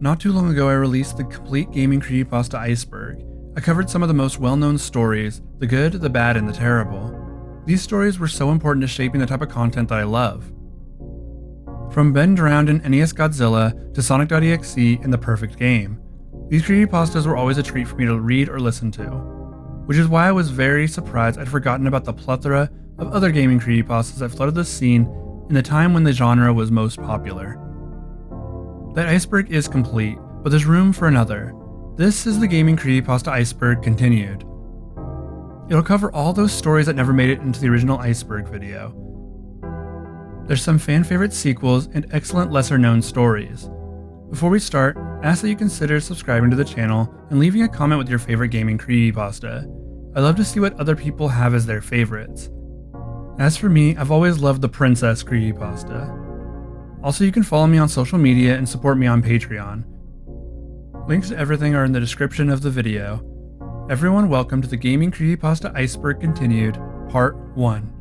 Not too long ago I released the complete gaming creepypasta Iceberg. I covered some of the most well-known stories, the good, the bad, and the terrible. These stories were so important to shaping the type of content that I love. From Ben Drowned in NES Godzilla to Sonic.exe in The Perfect Game, these creepypastas were always a treat for me to read or listen to, which is why I was very surprised I'd forgotten about the plethora of other gaming creepypastas that flooded the scene in the time when the genre was most popular. That iceberg is complete, but there's room for another. This is the Gaming Creepypasta Iceberg Continued. It'll cover all those stories that never made it into the original Iceberg video. There's some fan favorite sequels and excellent lesser known stories. Before we start, I ask that you consider subscribing to the channel and leaving a comment with your favorite gaming creepypasta. I love to see what other people have as their favorites. As for me, I've always loved the Princess creepypasta. Also, you can follow me on social media and support me on Patreon. Links to everything are in the description of the video. Everyone, welcome to the Gaming Creepypasta Iceberg Continued, Part 1.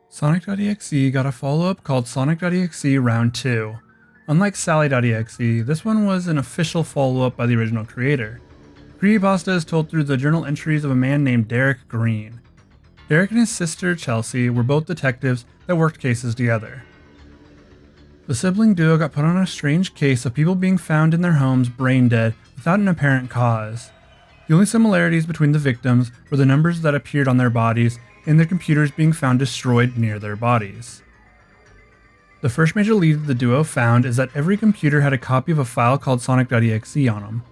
Sonic.exe got a follow-up called Sonic.exe Round 2. Unlike Sally.exe, this one was an official follow-up by the original creator. Creepypasta is told through the journal entries of a man named Derek Green. Derek and his sister Chelsea were both detectives that worked cases together. The sibling duo got put on a strange case of people being found in their homes brain dead without an apparent cause. The only similarities between the victims were the numbers that appeared on their bodies and their computers being found destroyed near their bodies. The first major lead the duo found is that every computer had a copy of a file called Sonic.exe on them.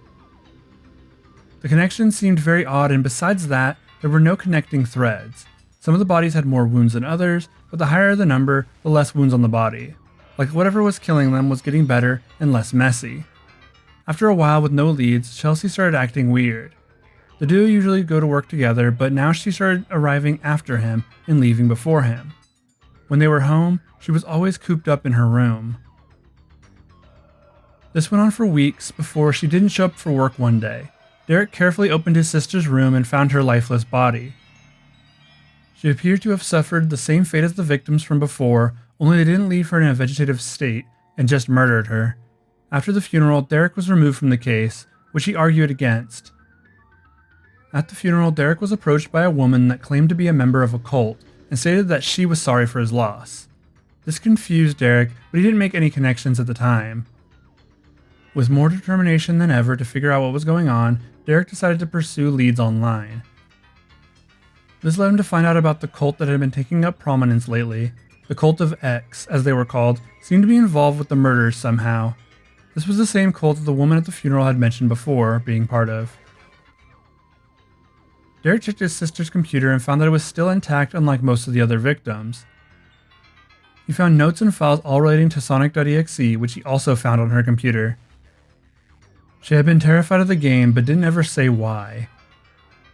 The connections seemed very odd, and besides that, there were no connecting threads. Some of the bodies had more wounds than others, but the higher the number, the less wounds on the body. Like whatever was killing them was getting better and less messy. After a while with no leads, Chelsea started acting weird. The duo usually go to work together, but now she started arriving after him and leaving before him. When they were home, she was always cooped up in her room. This went on for weeks before she didn't show up for work one day. Derek carefully opened his sister's room and found her lifeless body. She appeared to have suffered the same fate as the victims from before, only they didn't leave her in a vegetative state and just murdered her. After the funeral, Derek was removed from the case, which he argued against. At the funeral, Derek was approached by a woman that claimed to be a member of a cult and stated that she was sorry for his loss. This confused Derek, but he didn't make any connections at the time. With more determination than ever to figure out what was going on, Derek decided to pursue leads online. This led him to find out about the cult that had been taking up prominence lately. The Cult of X, as they were called, seemed to be involved with the murders somehow. This was the same cult that the woman at the funeral had mentioned before being part of. Derek checked his sister's computer and found that it was still intact, unlike most of the other victims. He found notes and files all relating to Sonic.exe, which he also found on her computer. She had been terrified of the game, but didn't ever say why.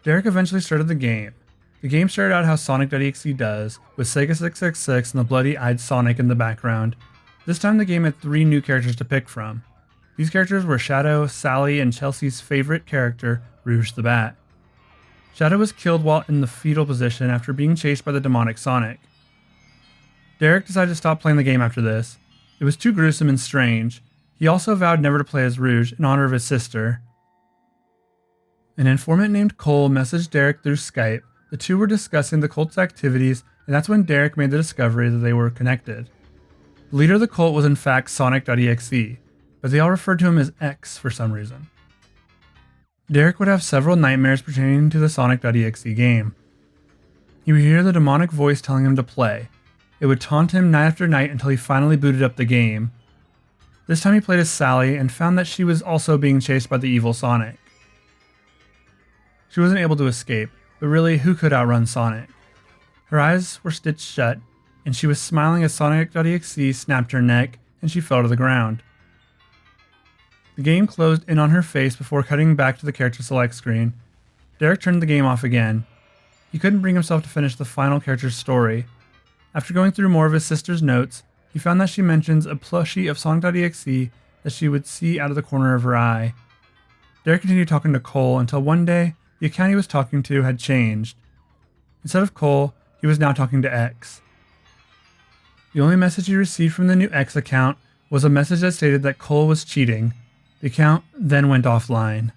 Derek eventually started the game. The game started out how Sonic.exe does, with Sega 666 and the bloody-eyed Sonic in the background. This time the game had 3 new characters to pick from. These characters were Shadow, Sally, and Chelsea's favorite character, Rouge the Bat. Shadow was killed while in the fetal position after being chased by the demonic Sonic. Derek decided to stop playing the game after this. It was too gruesome and strange. He also vowed never to play as Rouge in honor of his sister. An informant named Cole messaged Derek through Skype. The two were discussing the cult's activities, and that's when Derek made the discovery that they were connected. The leader of the cult was in fact Sonic.exe, but they all referred to him as X for some reason. Derek would have several nightmares pertaining to the Sonic.exe game. He would hear the demonic voice telling him to play. It would taunt him night after night until he finally booted up the game. This time he played as Sally and found that she was also being chased by the evil Sonic. She wasn't able to escape, but really, who could outrun Sonic? Her eyes were stitched shut, and she was smiling as Sonic.exe snapped her neck and she fell to the ground. The game closed in on her face before cutting back to the character select screen. Derek turned the game off again. He couldn't bring himself to finish the final character's story. After going through more of his sister's notes, he found that she mentions a plushie of Sonic.exe that she would see out of the corner of her eye. Derek continued talking to Cole until one day, the account he was talking to had changed. Instead of Cole, he was now talking to X. The only message he received from the new X account was a message that stated that Cole was cheating. The account then went offline.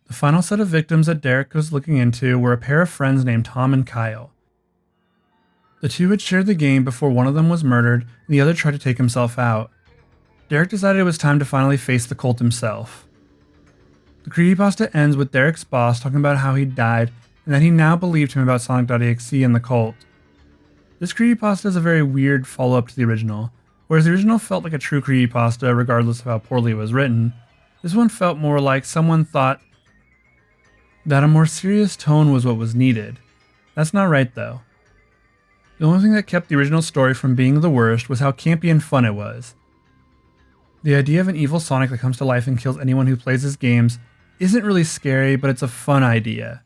The final set of victims that Derek was looking into were a pair of friends named Tom and Kyle. The two had shared the game before one of them was murdered and the other tried to take himself out. Derek decided it was time to finally face the cult himself. The creepypasta ends with Derek's boss talking about how he died and that he now believed him about Sonic.exe and the cult. This creepypasta is a very weird follow-up to the original. Whereas the original felt like a true creepypasta regardless of how poorly it was written, this one felt more like someone thought that a more serious tone was what was needed. That's not right though. The only thing that kept the original story from being the worst was how campy and fun it was. The idea of an evil Sonic that comes to life and kills anyone who plays his games isn't really scary, but it's a fun idea.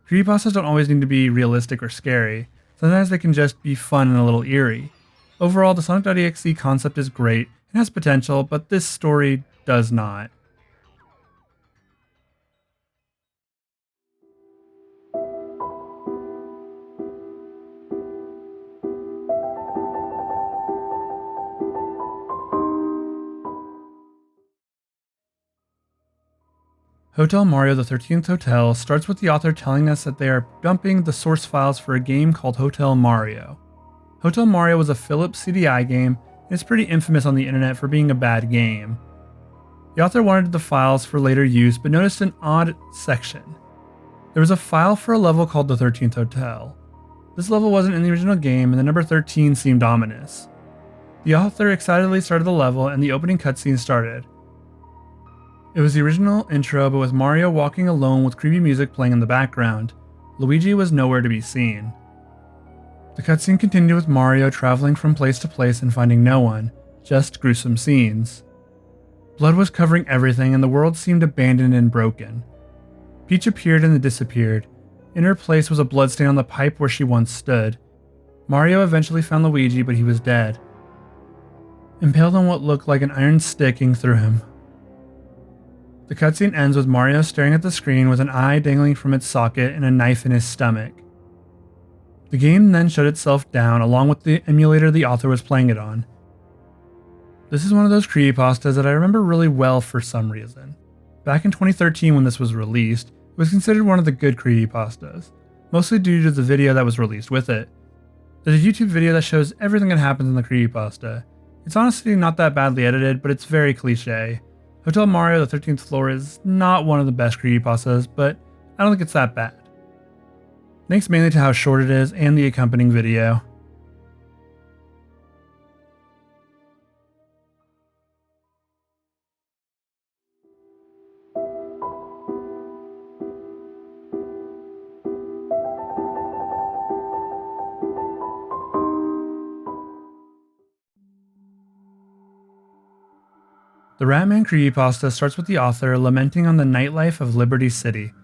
Creepypastas don't always need to be realistic or scary. Sometimes they can just be fun and a little eerie. Overall, the Sonic.exe concept is great and has potential, but this story does not. Hotel Mario the 13th Hotel starts with the author telling us that they are dumping the source files for a game called Hotel Mario. Hotel Mario was a Philips CDI game, and it's pretty infamous on the internet for being a bad game. The author wanted the files for later use, but noticed an odd section. There was a file for a level called the 13th Hotel. This level wasn't in the original game, and the number 13 seemed ominous. The author excitedly started the level, and the opening cutscene started. It was the original intro, but with Mario walking alone with creepy music playing in the background. Luigi was nowhere to be seen. The cutscene continued with Mario traveling from place to place and finding no one, just gruesome scenes. Blood was covering everything and the world seemed abandoned and broken. Peach appeared and then disappeared. In her place was a bloodstain on the pipe where she once stood. Mario eventually found Luigi, but he was dead, impaled on what looked like an iron stick through him. The cutscene ends with Mario staring at the screen with an eye dangling from its socket and a knife in his stomach. The game then shut itself down along with the emulator the author was playing it on. This is one of those creepypastas that I remember really well for some reason. Back in 2013 when this was released, it was considered one of the good creepypastas, mostly due to the video that was released with it. There's a YouTube video that shows everything that happens in the creepypasta. It's honestly not that badly edited, but it's very cliche. Hotel Mario the 13th Floor is not one of the best creepypastas, but I don't think it's that bad. Thanks mainly to how short it is and the accompanying video. The Ratman creepypasta starts with the author lamenting on the nightlife of Liberty City.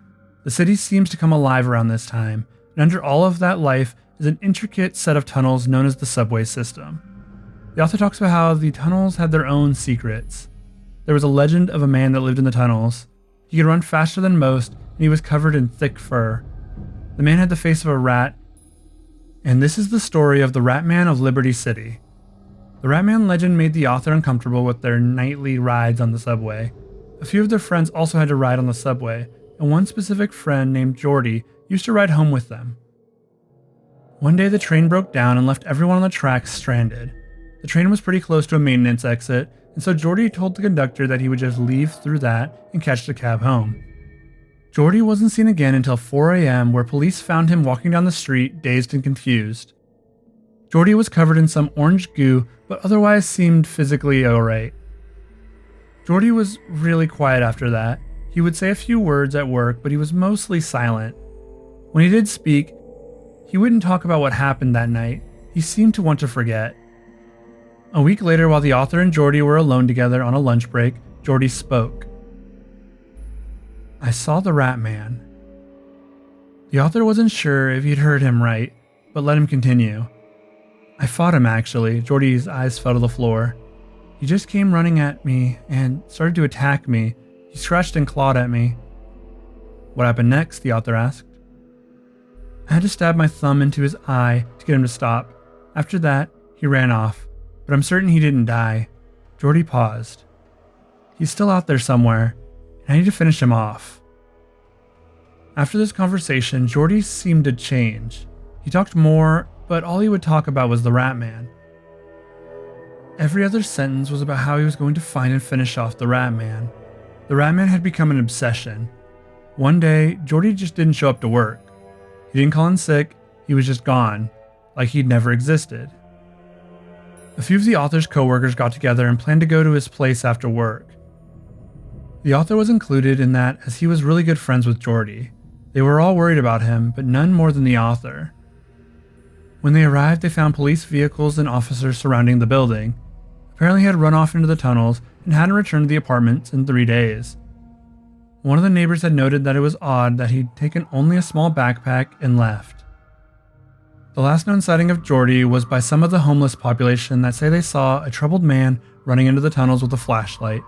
The city seems to come alive around this time, and under all of that life is an intricate set of tunnels known as the subway system. The author talks about how the tunnels had their own secrets. There was a legend of a man that lived in the tunnels. He could run faster than most, and he was covered in thick fur. The man had the face of a rat, and this is the story of the Ratman of Liberty City. The Ratman legend made the author uncomfortable with their nightly rides on the subway. A few of their friends also had to ride on the subway, and one specific friend named Jordy used to ride home with them. One day the train broke down and left everyone on the tracks stranded. The train was pretty close to a maintenance exit, and so Jordy told the conductor that he would just leave through that and catch the cab home. Jordy wasn't seen again until 4 a.m. where police found him walking down the street, dazed and confused. Jordy was covered in some orange goo, but otherwise seemed physically alright. Jordy was really quiet after that. He would say a few words at work, but he was mostly silent. When he did speak, he wouldn't talk about what happened that night. He seemed to want to forget. A week later, while the author and Jordy were alone together on a lunch break, Jordy spoke. I saw the Rat Man. The author wasn't sure if he'd heard him right, but let him continue. I fought him actually. Jordy's eyes fell to the floor. He just came running at me and started to attack me. He scratched and clawed at me. What happened next? The author asked. I had to stab my thumb into his eye to get him to stop. After that, he ran off, but I'm certain he didn't die. Jordy paused. He's still out there somewhere, and I need to finish him off. After this conversation, Jordy seemed to change. He talked more, but all he would talk about was the Rat Man. Every other sentence was about how he was going to find and finish off the Rat Man. The Rat Man had become an obsession. One day, Jordy just didn't show up to work. He didn't call in sick, he was just gone, like he'd never existed. A few of the author's co-workers got together and planned to go to his place after work. The author was included in that as he was really good friends with Jordy. They were all worried about him, but none more than the author. When they arrived, they found police vehicles and officers surrounding the building. Apparently he had run off into the tunnels and hadn't returned to the apartments in 3 days. One of the neighbors had noted that it was odd that he'd taken only a small backpack and left. The last known sighting of Jordy was by some of the homeless population that say they saw a troubled man running into the tunnels with a flashlight.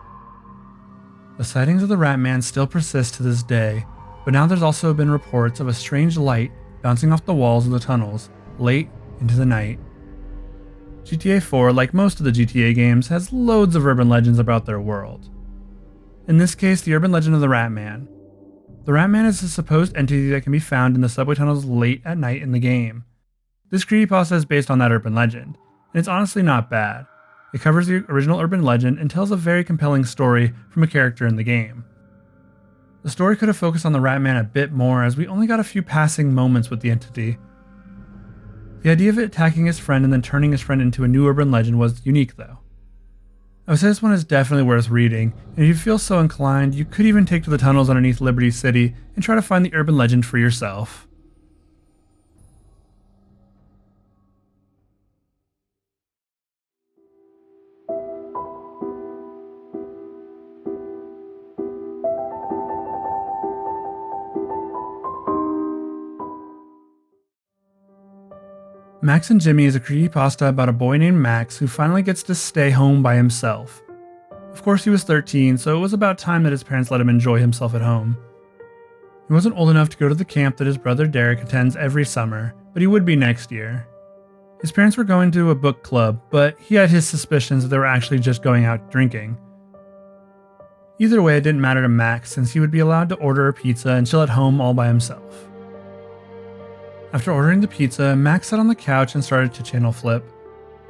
The sightings of the Rat Man still persist to this day, but now there's also been reports of a strange light bouncing off the walls of the tunnels late into the night. GTA 4, like most of the GTA games, has loads of urban legends about their world. In this case, the urban legend of the Rat Man. The Rat Man is a supposed entity that can be found in the subway tunnels late at night in the game. This creepypasta is based on that urban legend, and it's honestly not bad. It covers the original urban legend and tells a very compelling story from a character in the game. The story could have focused on the Rat Man a bit more, as we only got a few passing moments with the entity. The idea of it attacking his friend and then turning his friend into a new urban legend was unique though. I would say this one is definitely worth reading, and if you feel so inclined, you could even take to the tunnels underneath Liberty City and try to find the urban legend for yourself. Max and Jimmy is a creepypasta about a boy named Max who finally gets to stay home by himself. Of course he was 13, so it was about time that his parents let him enjoy himself at home. He wasn't old enough to go to the camp that his brother Derek attends every summer, but he would be next year. His parents were going to a book club, but he had his suspicions that they were actually just going out drinking. Either way, it didn't matter to Max since he would be allowed to order a pizza and chill at home all by himself. After ordering the pizza, Max sat on the couch and started to channel flip.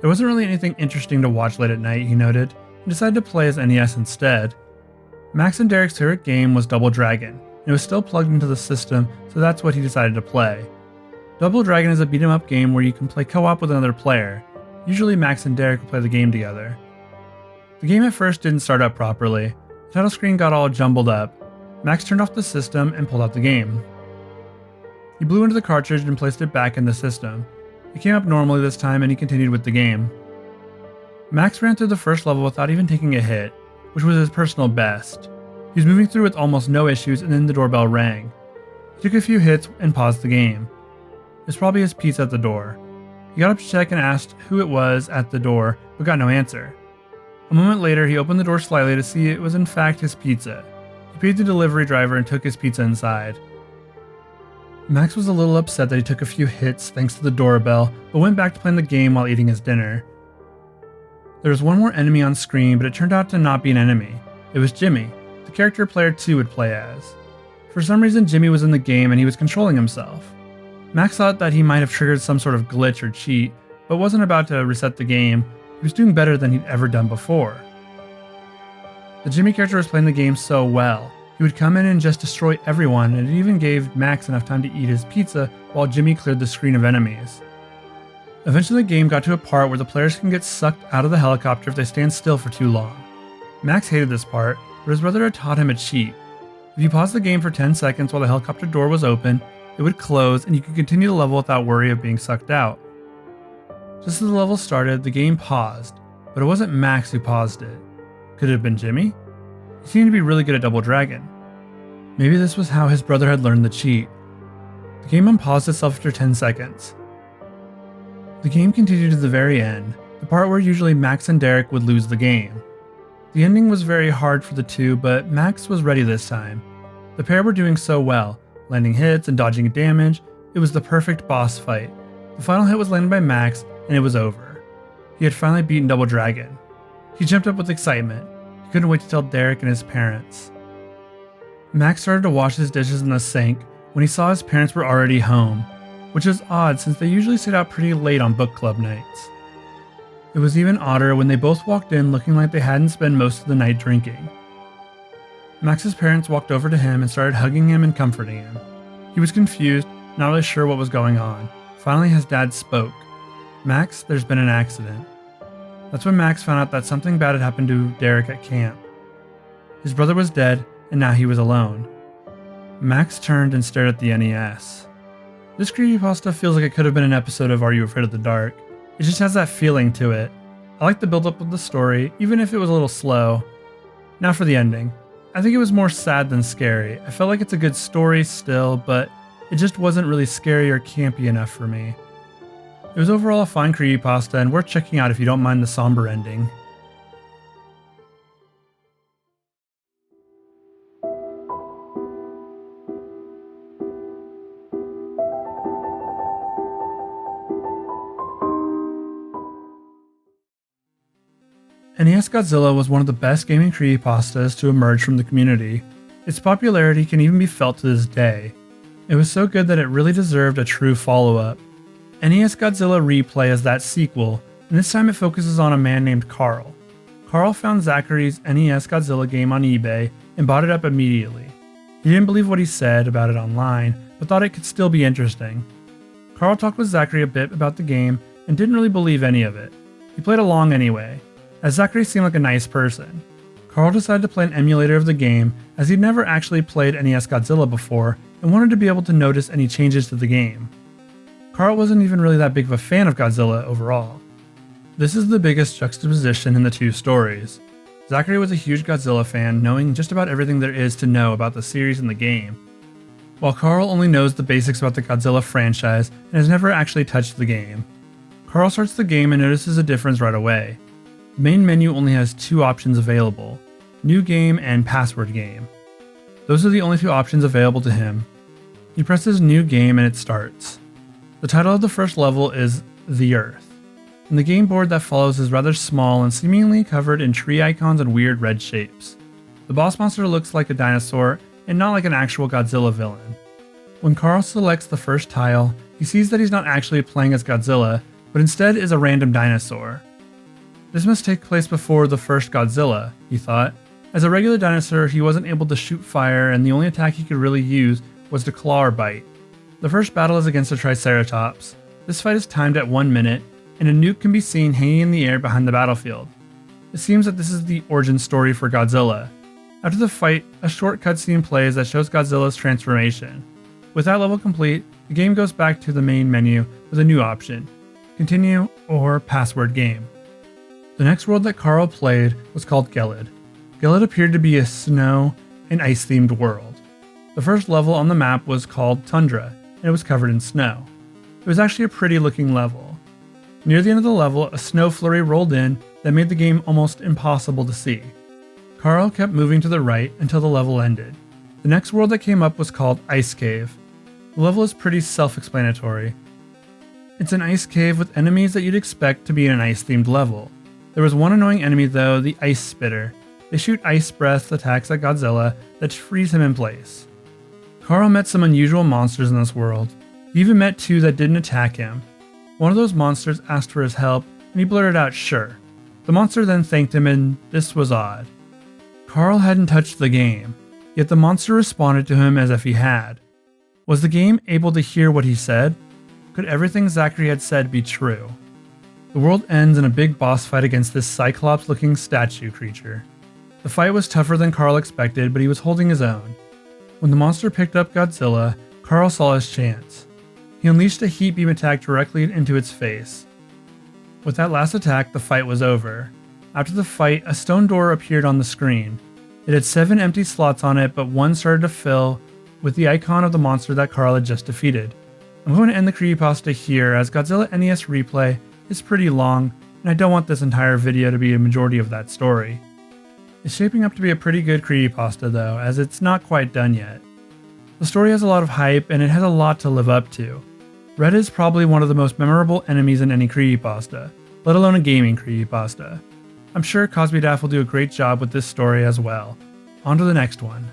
There wasn't really anything interesting to watch late at night, he noted, and decided to play his NES instead. Max and Derek's favorite game was Double Dragon, and it was still plugged into the system, so that's what he decided to play. Double Dragon is a beat-em-up game where you can play co-op with another player. Usually Max and Derek will play the game together. The game at first didn't start up properly. The title screen got all jumbled up. Max turned off the system and pulled out the game. He blew into the cartridge and placed it back in the system. It came up normally this time and he continued with the game. Max ran through the first level without even taking a hit, which was his personal best. He was moving through with almost no issues and then the doorbell rang. He took a few hits and paused the game. It was probably his pizza at the door. He got up to check and asked who it was at the door, but got no answer. A moment later, he opened the door slightly to see it was in fact his pizza. He paid the delivery driver and took his pizza inside. Max was a little upset that he took a few hits thanks to the doorbell, but went back to playing the game while eating his dinner. There was one more enemy on screen, but it turned out to not be an enemy. It was Jimmy, the character player 2 would play as. For some reason, Jimmy was in the game and he was controlling himself. Max thought that he might have triggered some sort of glitch or cheat, but wasn't about to reset the game. He was doing better than he'd ever done before. The Jimmy character was playing the game so well. He would come in and just destroy everyone, and it even gave Max enough time to eat his pizza while Jimmy cleared the screen of enemies. Eventually the game got to a part where the players can get sucked out of the helicopter if they stand still for too long. Max hated this part, but his brother had taught him a cheat. If you paused the game for 10 seconds while the helicopter door was open, it would close and you could continue the level without worry of being sucked out. Just as the level started, the game paused, but it wasn't Max who paused it. Could it have been Jimmy? He seemed to be really good at Double Dragon. Maybe this was how his brother had learned the cheat. The game unpaused itself after 10 seconds. The game continued to the very end, the part where usually Max and Derek would lose the game. The ending was very hard for the two, but Max was ready this time. The pair were doing so well, landing hits and dodging damage. It was the perfect boss fight. The final hit was landed by Max, and it was over. He had finally beaten Double Dragon. He jumped up with excitement. He couldn't wait to tell Derek and his parents. Max started to wash his dishes in the sink when he saw his parents were already home, which is odd since they usually stayed out pretty late on book club nights. It was even odder when they both walked in looking like they hadn't spent most of the night drinking. Max's parents walked over to him and started hugging him and comforting him. He was confused, not really sure what was going on. Finally, his dad spoke. "Max, there's been an accident." That's when Max found out that something bad had happened to Derek at camp. His brother was dead, and now he was alone. Max turned and stared at the NES. This creepypasta feels like it could have been an episode of Are You Afraid of the Dark? It just has that feeling to it. I like the build-up of the story, even if it was a little slow. Now for the ending. I think it was more sad than scary. I felt like it's a good story still, but it just wasn't really scary or campy enough for me. It was overall a fine creepypasta and worth checking out if you don't mind the somber ending. NES Godzilla was one of the best gaming creepypastas to emerge from the community. Its popularity can even be felt to this day. It was so good that it really deserved a true follow-up. NES Godzilla Replay is that sequel, and this time it focuses on a man named Carl. Carl found Zachary's NES Godzilla game on eBay and bought it up immediately. He didn't believe what he said about it online, but thought it could still be interesting. Carl talked with Zachary a bit about the game and didn't really believe any of it. He played along anyway, as Zachary seemed like a nice person. Carl decided to play an emulator of the game as he'd never actually played NES Godzilla before and wanted to be able to notice any changes to the game. Carl wasn't even really that big of a fan of Godzilla overall. This is the biggest juxtaposition in the two stories. Zachary was a huge Godzilla fan, knowing just about everything there is to know about the series and the game, while Carl only knows the basics about the Godzilla franchise and has never actually touched the game. Carl starts the game and notices a difference right away. The main menu only has two options available: New Game and Password Game. Those are the only two options available to him. He presses New Game and it starts. The title of the first level is The Earth, and the game board that follows is rather small and seemingly covered in tree icons and weird red shapes. The boss monster looks like a dinosaur and not like an actual Godzilla villain. When Carl selects the first tile, he sees that he's not actually playing as Godzilla, but instead is a random dinosaur. This must take place before the first Godzilla, he thought. As a regular dinosaur, he wasn't able to shoot fire, and the only attack he could really use was to claw or bite. The first battle is against a Triceratops. This fight is timed at 1 minute, and a nuke can be seen hanging in the air behind the battlefield. It seems that this is the origin story for Godzilla. After the fight, a short cutscene plays that shows Godzilla's transformation. With that level complete, the game goes back to the main menu with a new option: Continue or Password Game. The next world that Carl played was called Gelid. Gelid appeared to be a snow and ice-themed world. The first level on the map was called Tundra, and it was covered in snow. It was actually a pretty looking level. Near the end of the level, a snow flurry rolled in that made the game almost impossible to see. Carl kept moving to the right until the level ended. The next world that came up was called Ice Cave. The level is pretty self-explanatory. It's an ice cave with enemies that you'd expect to be in an ice-themed level. There was one annoying enemy though, the Ice Spitter. They shoot ice breath attacks at Godzilla that freeze him in place. Carl met some unusual monsters in this world. He even met two that didn't attack him. One of those monsters asked for his help, and he blurted out sure. The monster then thanked him, and this was odd. Carl hadn't touched the game, yet the monster responded to him as if he had. Was the game able to hear what he said? Could everything Zachary had said be true? The world ends in a big boss fight against this Cyclops-looking statue creature. The fight was tougher than Carl expected, but he was holding his own. When the monster picked up Godzilla, Carl saw his chance. He unleashed a heat beam attack directly into its face. With that last attack, the fight was over. After the fight, a stone door appeared on the screen. It had 7 empty slots on it, but one started to fill with the icon of the monster that Carl had just defeated. I'm going to end the creepypasta here, as Godzilla NES Replay is pretty long, and I don't want this entire video to be a majority of that story. It's shaping up to be a pretty good creepypasta though, as it's not quite done yet. The story has a lot of hype, and it has a lot to live up to. Red is probably one of the most memorable enemies in any creepypasta, let alone a gaming creepypasta. I'm sure Cosby Daff will do a great job with this story as well. On to the next one.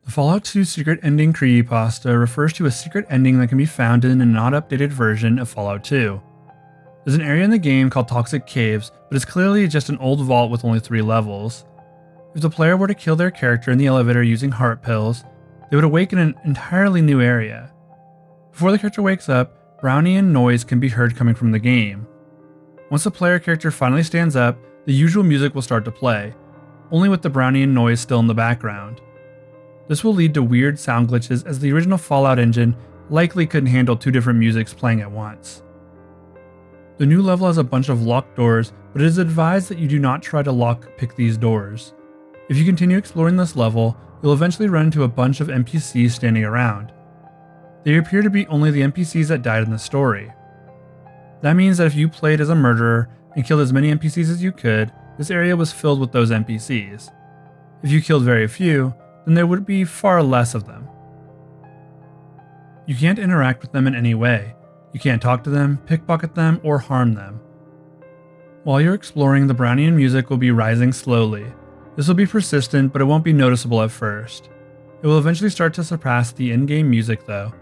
The Fallout 2 secret ending creepypasta refers to a secret ending that can be found in a not updated version of Fallout 2. There's an area in the game called Toxic Caves, but it's clearly just an old vault with only 3 levels. If the player were to kill their character in the elevator using heart pills, they would awaken an entirely new area. Before the character wakes up, Brownian noise can be heard coming from the game. Once the player character finally stands up, the usual music will start to play, only with the Brownian noise still in the background. This will lead to weird sound glitches, as the original Fallout engine likely couldn't handle 2 different musics playing at once. The new level has a bunch of locked doors, but it is advised that you do not try to lockpick these doors. If you continue exploring this level, you'll eventually run into a bunch of NPCs standing around. They appear to be only the NPCs that died in the story. That means that if you played as a murderer and killed as many NPCs as you could, this area was filled with those NPCs. If you killed very few, then there would be far less of them. You can't interact with them in any way. You can't talk to them, pickpocket them, or harm them. While you're exploring, the Brownian music will be rising slowly. This will be persistent, but it won't be noticeable at first. It will eventually start to surpass the in-game music though.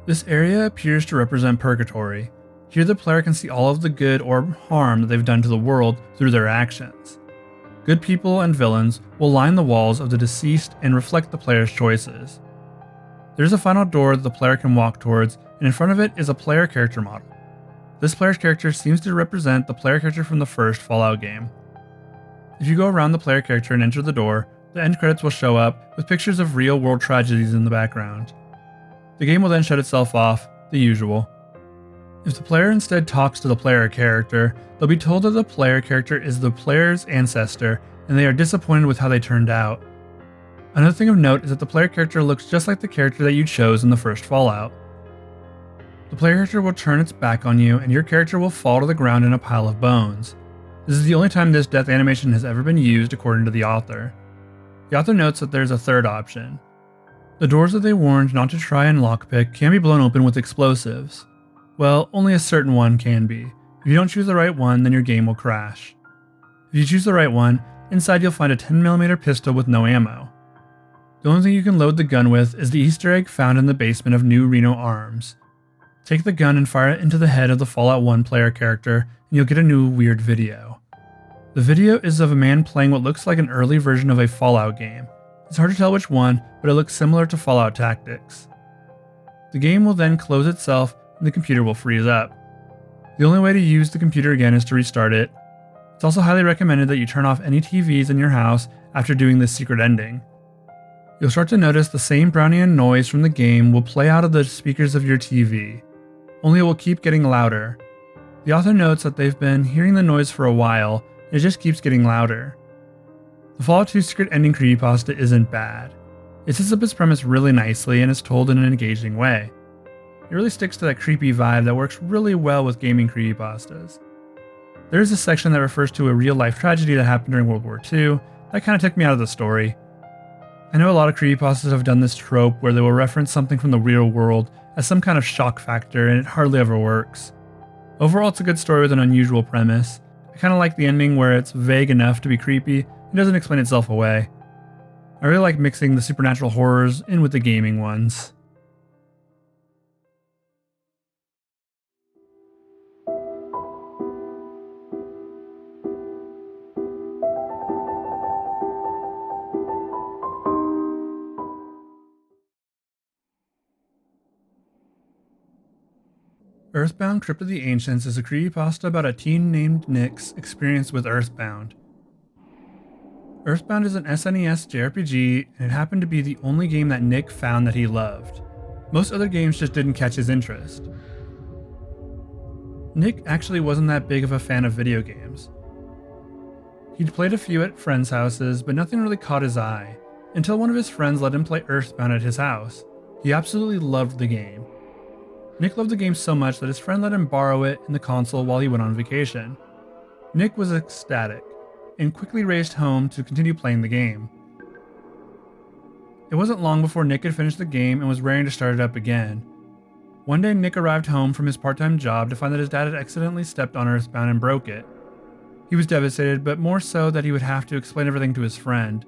This area appears to represent Purgatory. Here the player can see all of the good or harm that they've done to the world through their actions. Good people and villains will line the walls of the deceased and reflect the player's choices. There's a final door that the player can walk towards, and in front of it is a player character model. This player's character seems to represent the player character from the first Fallout game. If you go around the player character and enter the door, the end credits will show up with pictures of real world tragedies in the background. The game will then shut itself off, the usual. If the player instead talks to the player character, they'll be told that the player character is the player's ancestor and they are disappointed with how they turned out. Another thing of note is that the player character looks just like the character that you chose in the first Fallout. The player character will turn its back on you and your character will fall to the ground in a pile of bones. This is the only time this death animation has ever been used according to the author. The author notes that there's a third option. The doors that they warned not to try and lockpick can be blown open with explosives. Well, only a certain one can be. If you don't choose the right one, then your game will crash. If you choose the right one, inside you'll find a 10mm pistol with no ammo. The only thing you can load the gun with is the Easter egg found in the basement of New Reno Arms. Take the gun and fire it into the head of the Fallout 1 player character, and you'll get a new weird video. The video is of a man playing what looks like an early version of a Fallout game. It's hard to tell which one, but it looks similar to Fallout Tactics. The game will then close itself and the computer will freeze up. The only way to use the computer again is to restart it. It's also highly recommended that you turn off any TVs in your house after doing this secret ending. You'll start to notice the same Brownian noise from the game will play out of the speakers of your TV, only it will keep getting louder. The author notes that they've been hearing the noise for a while, and it just keeps getting louder. The Fallout 2 secret ending creepypasta isn't bad. It sets up its premise really nicely and is told in an engaging way. It really sticks to that creepy vibe that works really well with gaming creepypastas. There is a section that refers to a real-life tragedy that happened during World War II that kind of took me out of the story. I know a lot of creepypastas have done this trope where they will reference something from the real world as some kind of shock factor, and it hardly ever works. Overall, it's a good story with an unusual premise. I kind of like the ending where it's vague enough to be creepy and doesn't explain itself away. I really like mixing the supernatural horrors in with the gaming ones. Earthbound Crypt of the Ancients is a creepypasta about a teen named Nick's experience with Earthbound. Earthbound is an SNES JRPG, and it happened to be the only game that Nick found that he loved. Most other games just didn't catch his interest. Nick actually wasn't that big of a fan of video games. He'd played a few at friends' houses, but nothing really caught his eye, until one of his friends let him play Earthbound at his house. He absolutely loved the game. Nick loved the game so much that his friend let him borrow it in the console while he went on vacation. Nick was ecstatic, and quickly raced home to continue playing the game. It wasn't long before Nick had finished the game and was raring to start it up again. One day Nick arrived home from his part-time job to find that his dad had accidentally stepped on Earthbound and broke it. He was devastated, but more so that he would have to explain everything to his friend.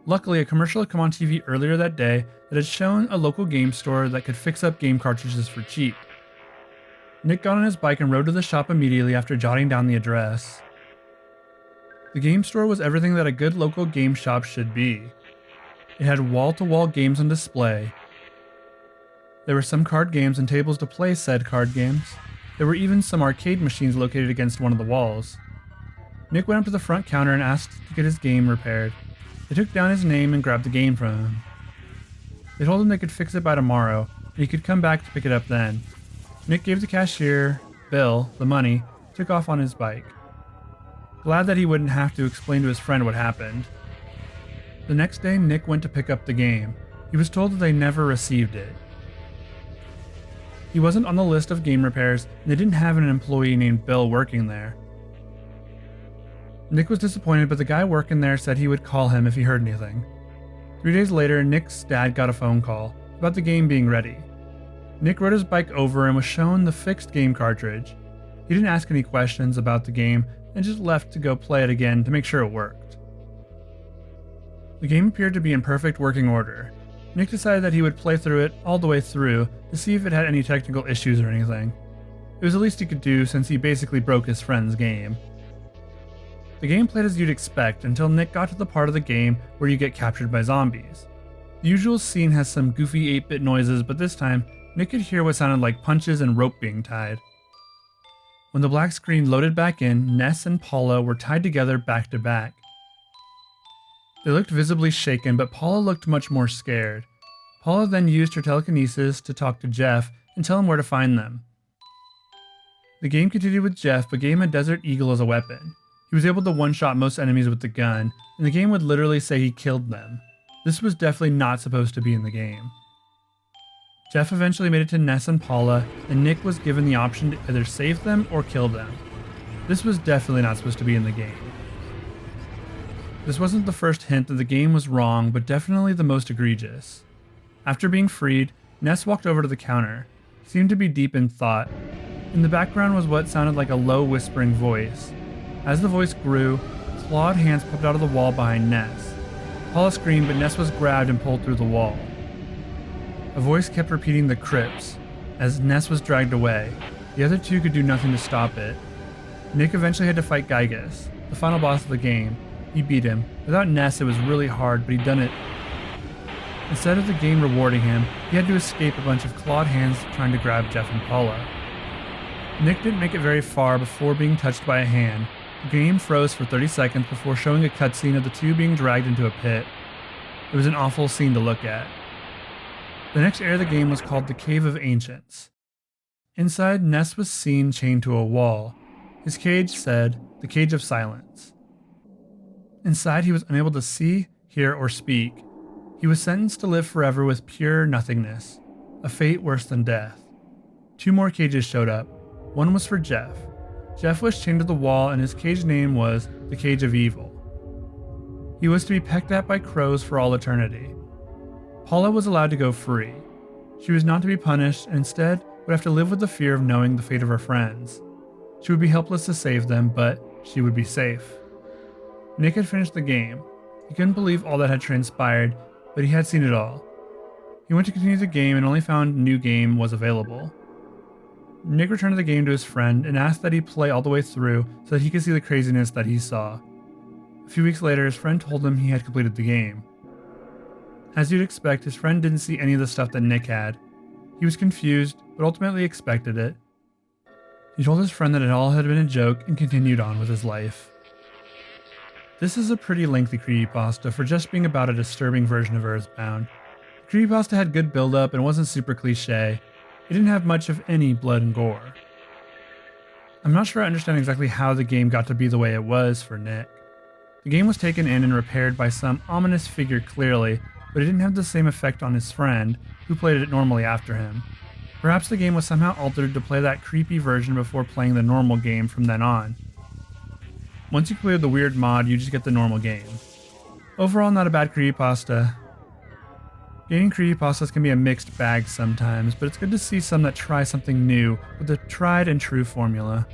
Luckily, a commercial had come on TV earlier that day that had shown a local game store that could fix up game cartridges for cheap. Nick got on his bike and rode to the shop immediately after jotting down the address. The game store was everything that a good local game shop should be. It had wall-to-wall games on display. There were some card games and tables to play said card games. There were even some arcade machines located against one of the walls. Nick went up to the front counter and asked to get his game repaired. They took down his name and grabbed the game from him. They told him they could fix it by tomorrow, and he could come back to pick it up then. Nick gave the cashier, Bill, the money, took off on his bike. Glad that he wouldn't have to explain to his friend what happened. The next day, Nick went to pick up the game. He was told that they never received it. He wasn't on the list of game repairs, and they didn't have an employee named Bill working there. Nick was disappointed, but the guy working there said he would call him if he heard anything. 3 days later, Nick's dad got a phone call about the game being ready. Nick rode his bike over and was shown the fixed game cartridge. He didn't ask any questions about the game and just left to go play it again to make sure it worked. The game appeared to be in perfect working order. Nick decided that he would play through it all the way through to see if it had any technical issues or anything. It was the least he could do since he basically broke his friend's game. The game played as you'd expect until Nick got to the part of the game where you get captured by zombies. The usual scene has some goofy 8-bit noises, but this time, Nick could hear what sounded like punches and rope being tied. When the black screen loaded back in, Ness and Paula were tied together back to back. They looked visibly shaken, but Paula looked much more scared. Paula then used her telekinesis to talk to Jeff and tell him where to find them. The game continued with Jeff, but gave him a Desert Eagle as a weapon. He was able to one-shot most enemies with the gun, and the game would literally say he killed them. This was definitely not supposed to be in the game. Jeff eventually made it to Ness and Paula, and Nick was given the option to either save them or kill them. This was definitely not supposed to be in the game. This wasn't the first hint that the game was wrong, but definitely the most egregious. After being freed, Ness walked over to the counter. He seemed to be deep in thought. In the background was what sounded like a low whispering voice. As the voice grew, clawed hands popped out of the wall behind Ness. Paula screamed, but Ness was grabbed and pulled through the wall. A voice kept repeating the crypts. As Ness was dragged away, the other two could do nothing to stop it. Nick eventually had to fight Giygas, the final boss of the game. He beat him. Without Ness, it was really hard, but he'd done it. Instead of the game rewarding him, he had to escape a bunch of clawed hands trying to grab Jeff and Paula. Nick didn't make it very far before being touched by a hand. The game froze for 30 seconds before showing a cutscene of the two being dragged into a pit. It was an awful scene to look at. The next area of the game was called the Cave of Ancients. Inside, Ness was seen chained to a wall. His cage said, "The Cage of Silence." Inside, he was unable to see, hear, or speak. He was sentenced to live forever with pure nothingness, a fate worse than death. 2 more cages showed up. One was for Jeff. Jeff was chained to the wall, and his cage name was the Cage of Evil. He was to be pecked at by crows for all eternity. Paula was allowed to go free. She was not to be punished, and instead would have to live with the fear of knowing the fate of her friends. She would be helpless to save them, but she would be safe. Nick had finished the game. He couldn't believe all that had transpired, but he had seen it all. He went to continue the game and only found a new game was available. Nick returned the game to his friend and asked that he play all the way through so that he could see the craziness that he saw. A few weeks later, his friend told him he had completed the game. As you'd expect, his friend didn't see any of the stuff that Nick had. He was confused, but ultimately expected it. He told his friend that it all had been a joke and continued on with his life. This is a pretty lengthy creepypasta for just being about a disturbing version of Earthbound. The creepypasta had good build-up and wasn't super cliche. It didn't have much of any blood and gore. I'm not sure I understand exactly how the game got to be the way it was for Nick. The game was taken in and repaired by some ominous figure clearly, but it didn't have the same effect on his friend, who played it normally after him. Perhaps the game was somehow altered to play that creepy version before playing the normal game from then on. Once you clear the weird mod, you just get the normal game. Overall, not a bad creepypasta. Gaming creepypastas can be a mixed bag sometimes, but it's good to see some that try something new with a tried and true formula.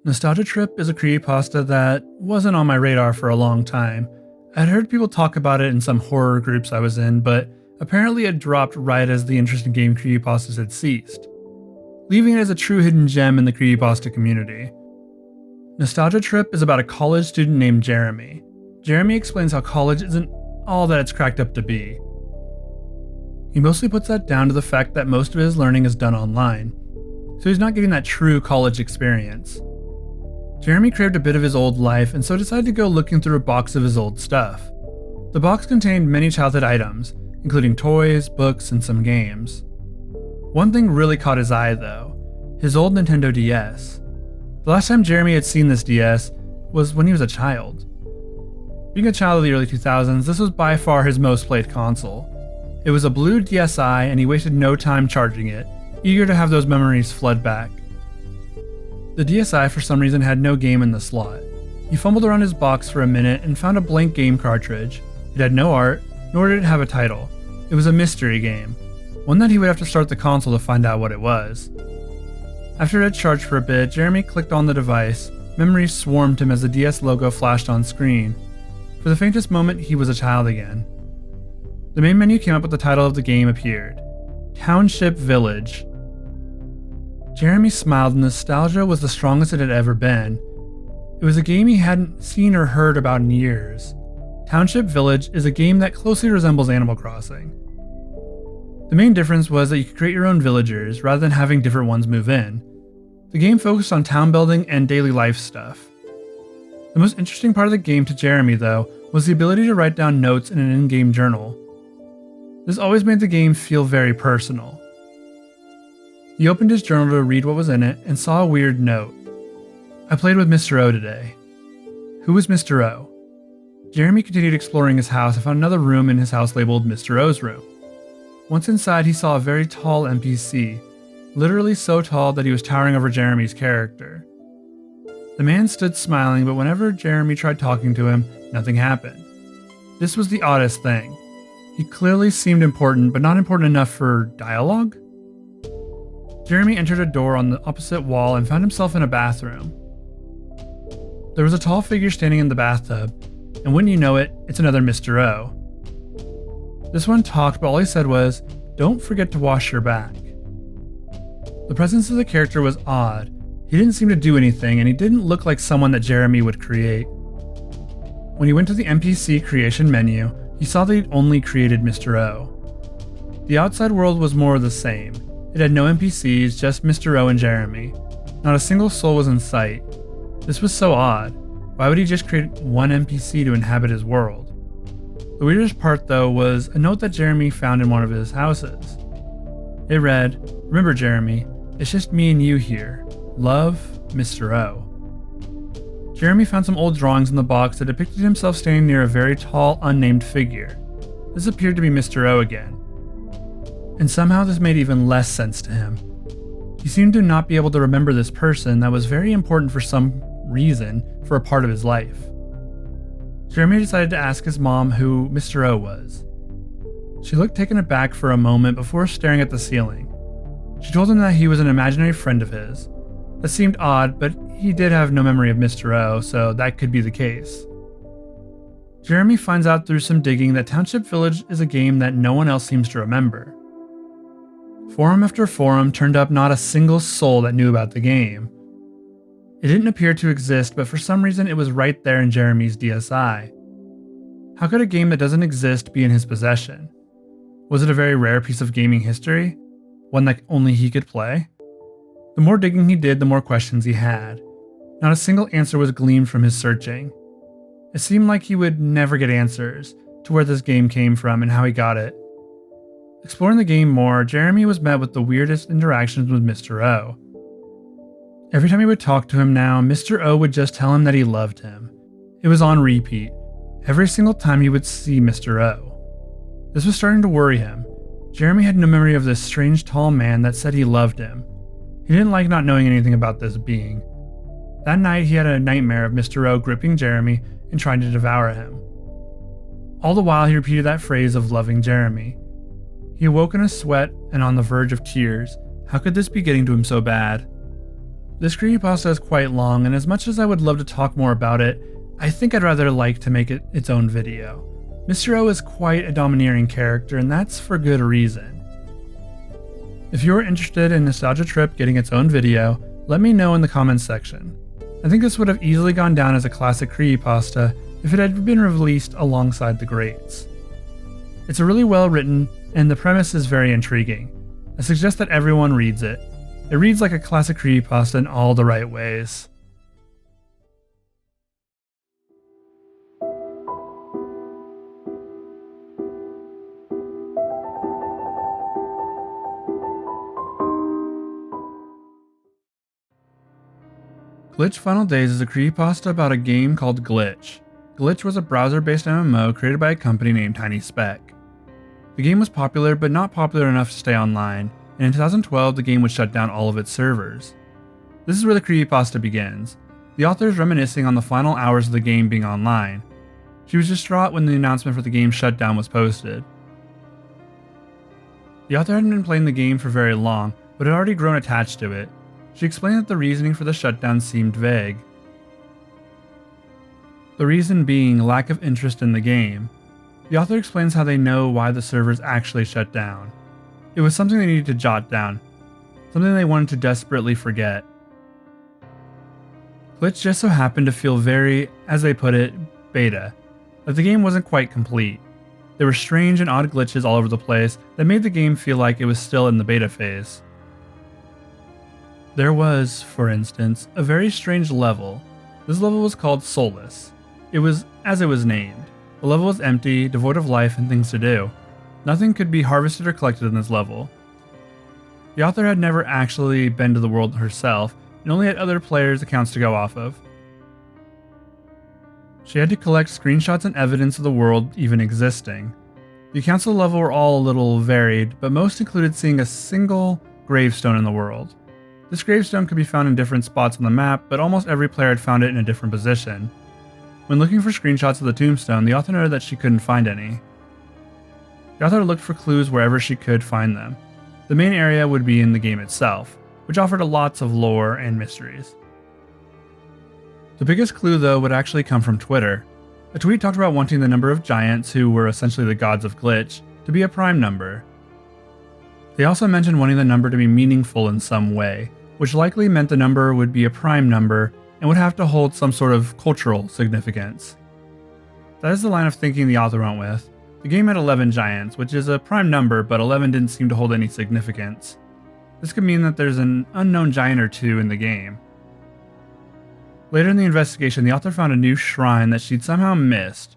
Nostalgia Trip is a creepypasta that wasn't on my radar for a long time. I'd heard people talk about it in some horror groups I was in, but apparently it dropped right as the interest in game creepypastas had ceased, leaving it as a true hidden gem in the creepypasta community. Nostalgia Trip is about a college student named Jeremy. Jeremy explains how college isn't all that it's cracked up to be. He mostly puts that down to the fact that most of his learning is done online, so he's not getting that true college experience. Jeremy craved a bit of his old life and so decided to go looking through a box of his old stuff. The box contained many childhood items, including toys, books, and some games. One thing really caught his eye though, his old Nintendo DS. The last time Jeremy had seen this DS was when he was a child. Being a child of the early 2000s, this was by far his most played console. It was a blue DSi and he wasted no time charging it, eager to have those memories flood back. The DSi for some reason had no game in the slot. He fumbled around his box for a minute and found a blank game cartridge. It had no art, nor did it have a title. It was a mystery game, one that he would have to start the console to find out what it was. After it had charged for a bit, Jeremy clicked on the device. Memories swarmed him as the DS logo flashed on screen. For the faintest moment, he was a child again. The main menu came up with the title of the game appeared, Township Village. Jeremy smiled and nostalgia was the strongest it had ever been. It was a game he hadn't seen or heard about in years. Township Village is a game that closely resembles Animal Crossing. The main difference was that you could create your own villagers rather than having different ones move in. The game focused on town building and daily life stuff. The most interesting part of the game to Jeremy, though, was the ability to write down notes in an in-game journal. This always made the game feel very personal. He opened his journal to read what was in it and saw a weird note. I played with Mr. O today. Who was Mr. O? Jeremy continued exploring his house and found another room in his house labeled Mr. O's room. Once inside, he saw a very tall NPC, literally so tall that he was towering over Jeremy's character. The man stood smiling, but whenever Jeremy tried talking to him, nothing happened. This was the oddest thing. He clearly seemed important, but not important enough for dialogue? Jeremy entered a door on the opposite wall and found himself in a bathroom. There was a tall figure standing in the bathtub, and wouldn't you know it, it's another Mr. O. This one talked, but all he said was, "Don't forget to wash your back." The presence of the character was odd. He didn't seem to do anything, and he didn't look like someone that Jeremy would create. When he went to the NPC creation menu, he saw that he'd only created Mr. O. The outside world was more of the same. It had no NPCs, just Mr. O and Jeremy. Not a single soul was in sight. This was so odd. Why would he just create one NPC to inhabit his world? The weirdest part, though, was a note that Jeremy found in one of his houses. It read, "Remember, Jeremy, it's just me and you here. Love, Mr. O." Jeremy found some old drawings in the box that depicted himself standing near a very tall, unnamed figure. This appeared to be Mr. O again. And somehow this made even less sense to him. He seemed to not be able to remember this person that was very important for some reason for a part of his life. Jeremy decided to ask his mom who Mr. O was. She looked taken aback for a moment before staring at the ceiling. She told him that he was an imaginary friend of his. That seemed odd, but he did have no memory of Mr. O, so that could be the case. Jeremy finds out through some digging that Township Village is a game that no one else seems to remember. Forum after forum turned up not a single soul that knew about the game. It didn't appear to exist, but for some reason it was right there in Jeremy's DSI. How could a game that doesn't exist be in his possession? Was it a very rare piece of gaming history? One that only he could play? The more digging he did, the more questions he had. Not a single answer was gleaned from his searching. It seemed like he would never get answers to where this game came from and how he got it. Exploring the game more, Jeremy was met with the weirdest interactions with Mr. O. Every time he would talk to him now, Mr. O would just tell him that he loved him. It was on repeat, every single time he would see Mr. O. This was starting to worry him. Jeremy had no memory of this strange tall man that said he loved him. He didn't like not knowing anything about this being. That night he had a nightmare of Mr. O gripping Jeremy and trying to devour him. All the while he repeated that phrase of loving Jeremy. He awoke in a sweat and on the verge of tears. How could this be getting to him so bad? This creepypasta is quite long, and as much as I would love to talk more about it, I think I'd rather like to make it its own video. Mr. O is quite a domineering character, and that's for good reason. If you're interested in Nostalgia Trip getting its own video, let me know in the comments section. I think this would have easily gone down as a classic creepypasta if it had been released alongside the greats. It's a really well written, and the premise is very intriguing. I suggest that everyone reads it. It reads like a classic creepypasta in all the right ways. Glitch Final Days is a creepypasta about a game called Glitch. Glitch was a browser-based MMO created by a company named TinySpec. The game was popular, but not popular enough to stay online, and in 2012 the game would shut down all of its servers. This is where the creepypasta begins. The author is reminiscing on the final hours of the game being online. She was distraught when the announcement for the game's shutdown was posted. The author hadn't been playing the game for very long, but had already grown attached to it. She explained that the reasoning for the shutdown seemed vague. The reason being lack of interest in the game. The author explains how they know why the servers actually shut down. It was something they needed to jot down, something they wanted to desperately forget. Glitch just so happened to feel very, as they put it, beta, like the game wasn't quite complete. There were strange and odd glitches all over the place that made the game feel like it was still in the beta phase. There was, for instance, a very strange level. This level was called Soulless. It was as it was named. The level was empty, devoid of life and things to do. Nothing could be harvested or collected in this level. The author had never actually been to the world herself, and only had other players' accounts to go off of. She had to collect screenshots and evidence of the world even existing. The accounts of the level were all a little varied, but most included seeing a single gravestone in the world. This gravestone could be found in different spots on the map, but almost every player had found it in a different position. When looking for screenshots of the tombstone, the author noted that she couldn't find any. The author looked for clues wherever she could find them. The main area would be in the game itself, which offered lots of lore and mysteries. The biggest clue, though, would actually come from Twitter. A tweet talked about wanting the number of giants, who were essentially the gods of Glitch, to be a prime number. They also mentioned wanting the number to be meaningful in some way, which likely meant the number would be a prime number and would have to hold some sort of cultural significance. That is the line of thinking the author went with. The game had 11 giants, which is a prime number, but 11 didn't seem to hold any significance. This could mean that there's an unknown giant or two in the game. Later in the investigation, the author found a new shrine that she'd somehow missed.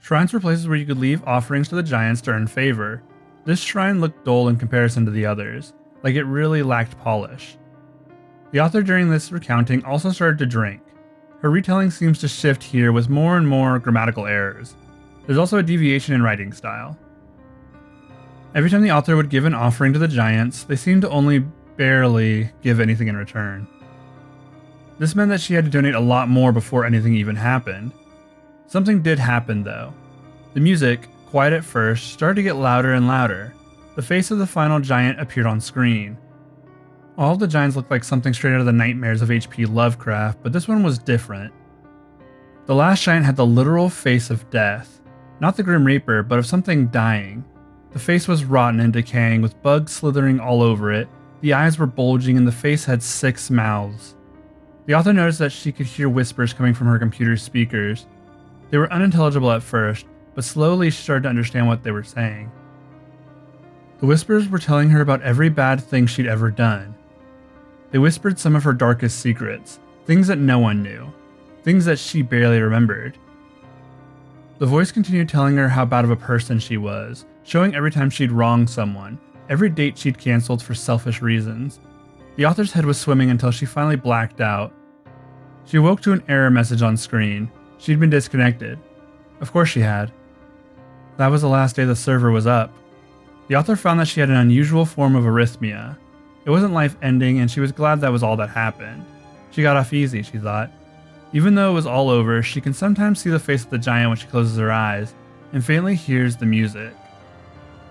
Shrines were places where you could leave offerings to the giants to earn favor. This shrine looked dull in comparison to the others, like it really lacked polish. The author during this recounting also started to drink. Her retelling seems to shift here with more and more grammatical errors. There's also a deviation in writing style. Every time the author would give an offering to the giants, they seemed to only barely give anything in return. This meant that she had to donate a lot more before anything even happened. Something did happen though. The music, quiet at first, started to get louder and louder. The face of the final giant appeared on screen. All of the giants looked like something straight out of the nightmares of H.P. Lovecraft, but this one was different. The last giant had the literal face of death. Not the Grim Reaper, but of something dying. The The face was rotten and decaying, with bugs slithering all over it. The eyes were bulging and the face had 6 mouths. The author noticed that she could hear whispers coming from her computer's speakers. They were unintelligible at first, but slowly she started to understand what they were saying. The whispers were telling her about every bad thing she'd ever done. They whispered some of her darkest secrets, things that no one knew, things that she barely remembered. The voice continued telling her how bad of a person she was, showing every time she'd wronged someone, every date she'd cancelled for selfish reasons. The author's head was swimming until she finally blacked out. She awoke to an error message on screen. She'd been disconnected. Of course she had. That was the last day the server was up. The author found that she had an unusual form of arrhythmia. It wasn't life-ending, and she was glad that was all that happened. She got off easy, she thought. Even though it was all over, she can sometimes see the face of the giant when she closes her eyes, and faintly hears the music.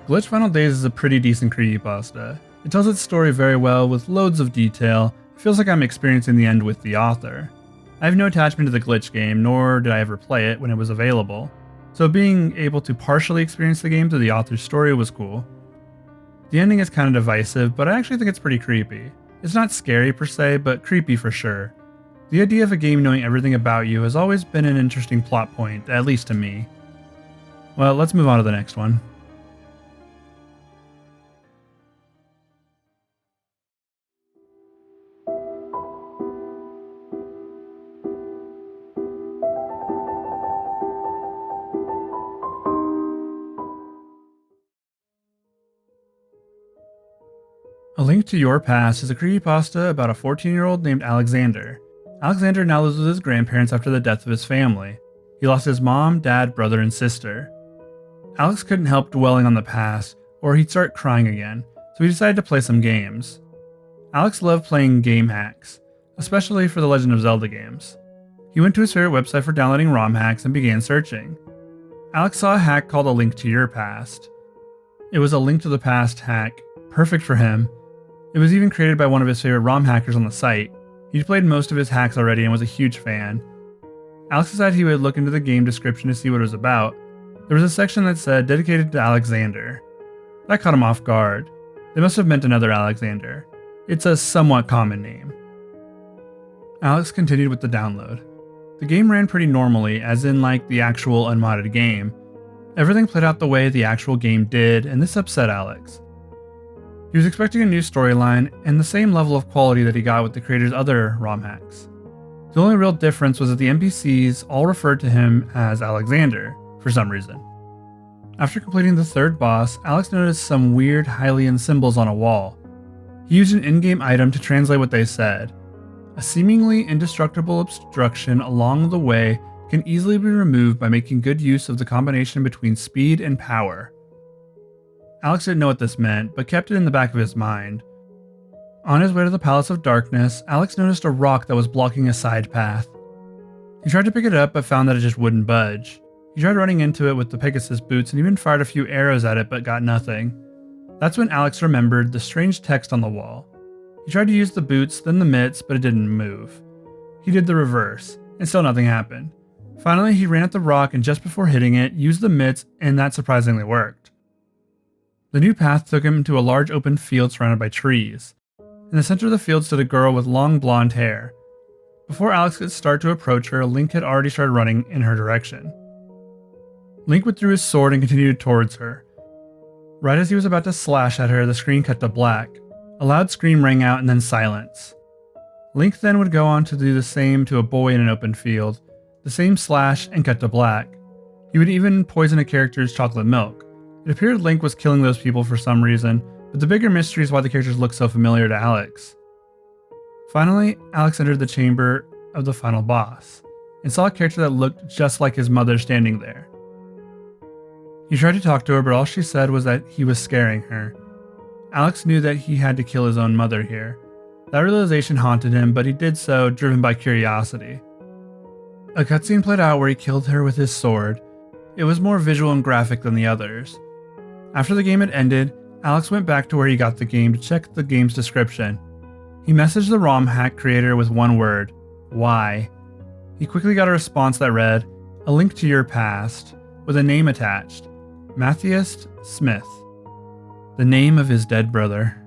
Glitch Final Days is a pretty decent creepypasta. It tells its story very well with loads of detail. It feels like I'm experiencing the end with the author. I have no attachment to the Glitch game, nor did I ever play it when it was available, so being able to partially experience the game through the author's story was cool. The ending is kind of divisive, but I actually think it's pretty creepy. It's not scary per se, but creepy for sure. The idea of a game knowing everything about you has always been an interesting plot point, at least to me. Well, let's move on to the next one. A Link to Your Past is a creepypasta about a 14-year-old named Alexander. Alexander now lives with his grandparents after the death of his family. He lost his mom, dad, brother, and sister. Alex couldn't help dwelling on the past, or he'd start crying again, so he decided to play some games. Alex loved playing game hacks, especially for the Legend of Zelda games. He went to his favorite website for downloading ROM hacks and began searching. Alex saw a hack called A Link to Your Past. It was a Link to the Past hack, perfect for him. It was even created by one of his favorite ROM hackers on the site. He'd played most of his hacks already and was a huge fan. Alex decided he would look into the game description to see what it was about. There was a section that said, dedicated to Alexander. That caught him off guard. They must have meant another Alexander. It's a somewhat common name. Alex continued with the download. The game ran pretty normally, as in like the actual unmodded game. Everything played out the way the actual game did, and this upset Alex. He was expecting a new storyline and the same level of quality that he got with the creator's other ROM hacks. The only real difference was that the NPCs all referred to him as Alexander, for some reason. After completing the third boss, Alex noticed some weird Hylian symbols on a wall. He used an in-game item to translate what they said. A seemingly indestructible obstruction along the way can easily be removed by making good use of the combination between speed and power. Alex didn't know what this meant, but kept it in the back of his mind. On his way to the Palace of Darkness, Alex noticed a rock that was blocking a side path. He tried to pick it up, but found that it just wouldn't budge. He tried running into it with the Pegasus boots and even fired a few arrows at it, but got nothing. That's when Alex remembered the strange text on the wall. He tried to use the boots, then the mitts, but it didn't move. He did the reverse, and still nothing happened. Finally, he ran at the rock and just before hitting it, used the mitts, and that surprisingly worked. The new path took him to a large open field surrounded by trees. In the center of the field stood a girl with long blonde hair. Before Alex could start to approach her, Link had already started running in her direction. Link withdrew his sword and continued towards her. Right as he was about to slash at her, the screen cut to black. A loud scream rang out and then silence. Link then would go on to do the same to a boy in an open field, the same slash and cut to black. He would even poison a character's chocolate milk. It appeared Link was killing those people for some reason, but the bigger mystery is why the characters look so familiar to Alex. Finally, Alex entered the chamber of the final boss, and saw a character that looked just like his mother standing there. He tried to talk to her, but all she said was that he was scaring her. Alex knew that he had to kill his own mother here. That realization haunted him, but he did so driven by curiosity. A cutscene played out where he killed her with his sword. It was more visual and graphic than the others. After the game had ended, Alex went back to where he got the game to check the game's description. He messaged the ROM hack creator with one word, "Why?" He quickly got a response that read, "A link to your past," with a name attached, Matthias Smith. The name of his dead brother.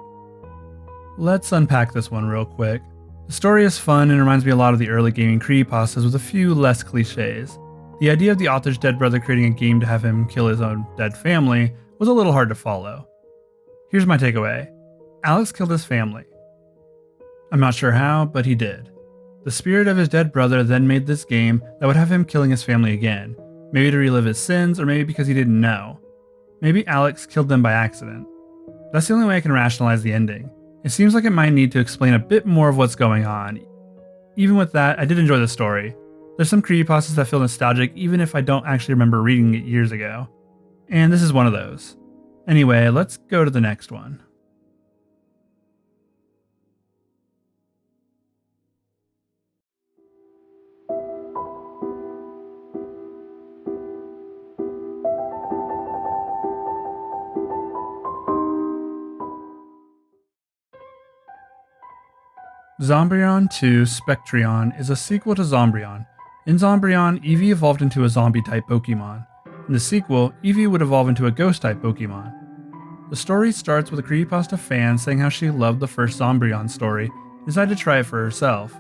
Let's unpack this one real quick. The story is fun and reminds me a lot of the early gaming creepypastas with a few less cliches. The idea of the author's dead brother creating a game to have him kill his own dead family was a little hard to follow. Here's my takeaway. Alex killed his family. I'm not sure how, but he did. The spirit of his dead brother then made this game that would have him killing his family again, maybe to relive his sins or maybe because he didn't know. Maybe Alex killed them by accident. That's the only way I can rationalize the ending. It seems like it might need to explain a bit more of what's going on. Even with that, I did enjoy the story. There's some creepypastas that feel nostalgic even if I don't actually remember reading it years ago. And this is one of those. Anyway, let's go to the next one. Zombryon 2 Spectrion is a sequel to Zombryon. In Zombryon, Eevee evolved into a zombie-type Pokemon. In the sequel, Eevee would evolve into a ghost-type Pokemon. The story starts with a creepypasta fan saying how she loved the first Zombryon story and decided to try it for herself.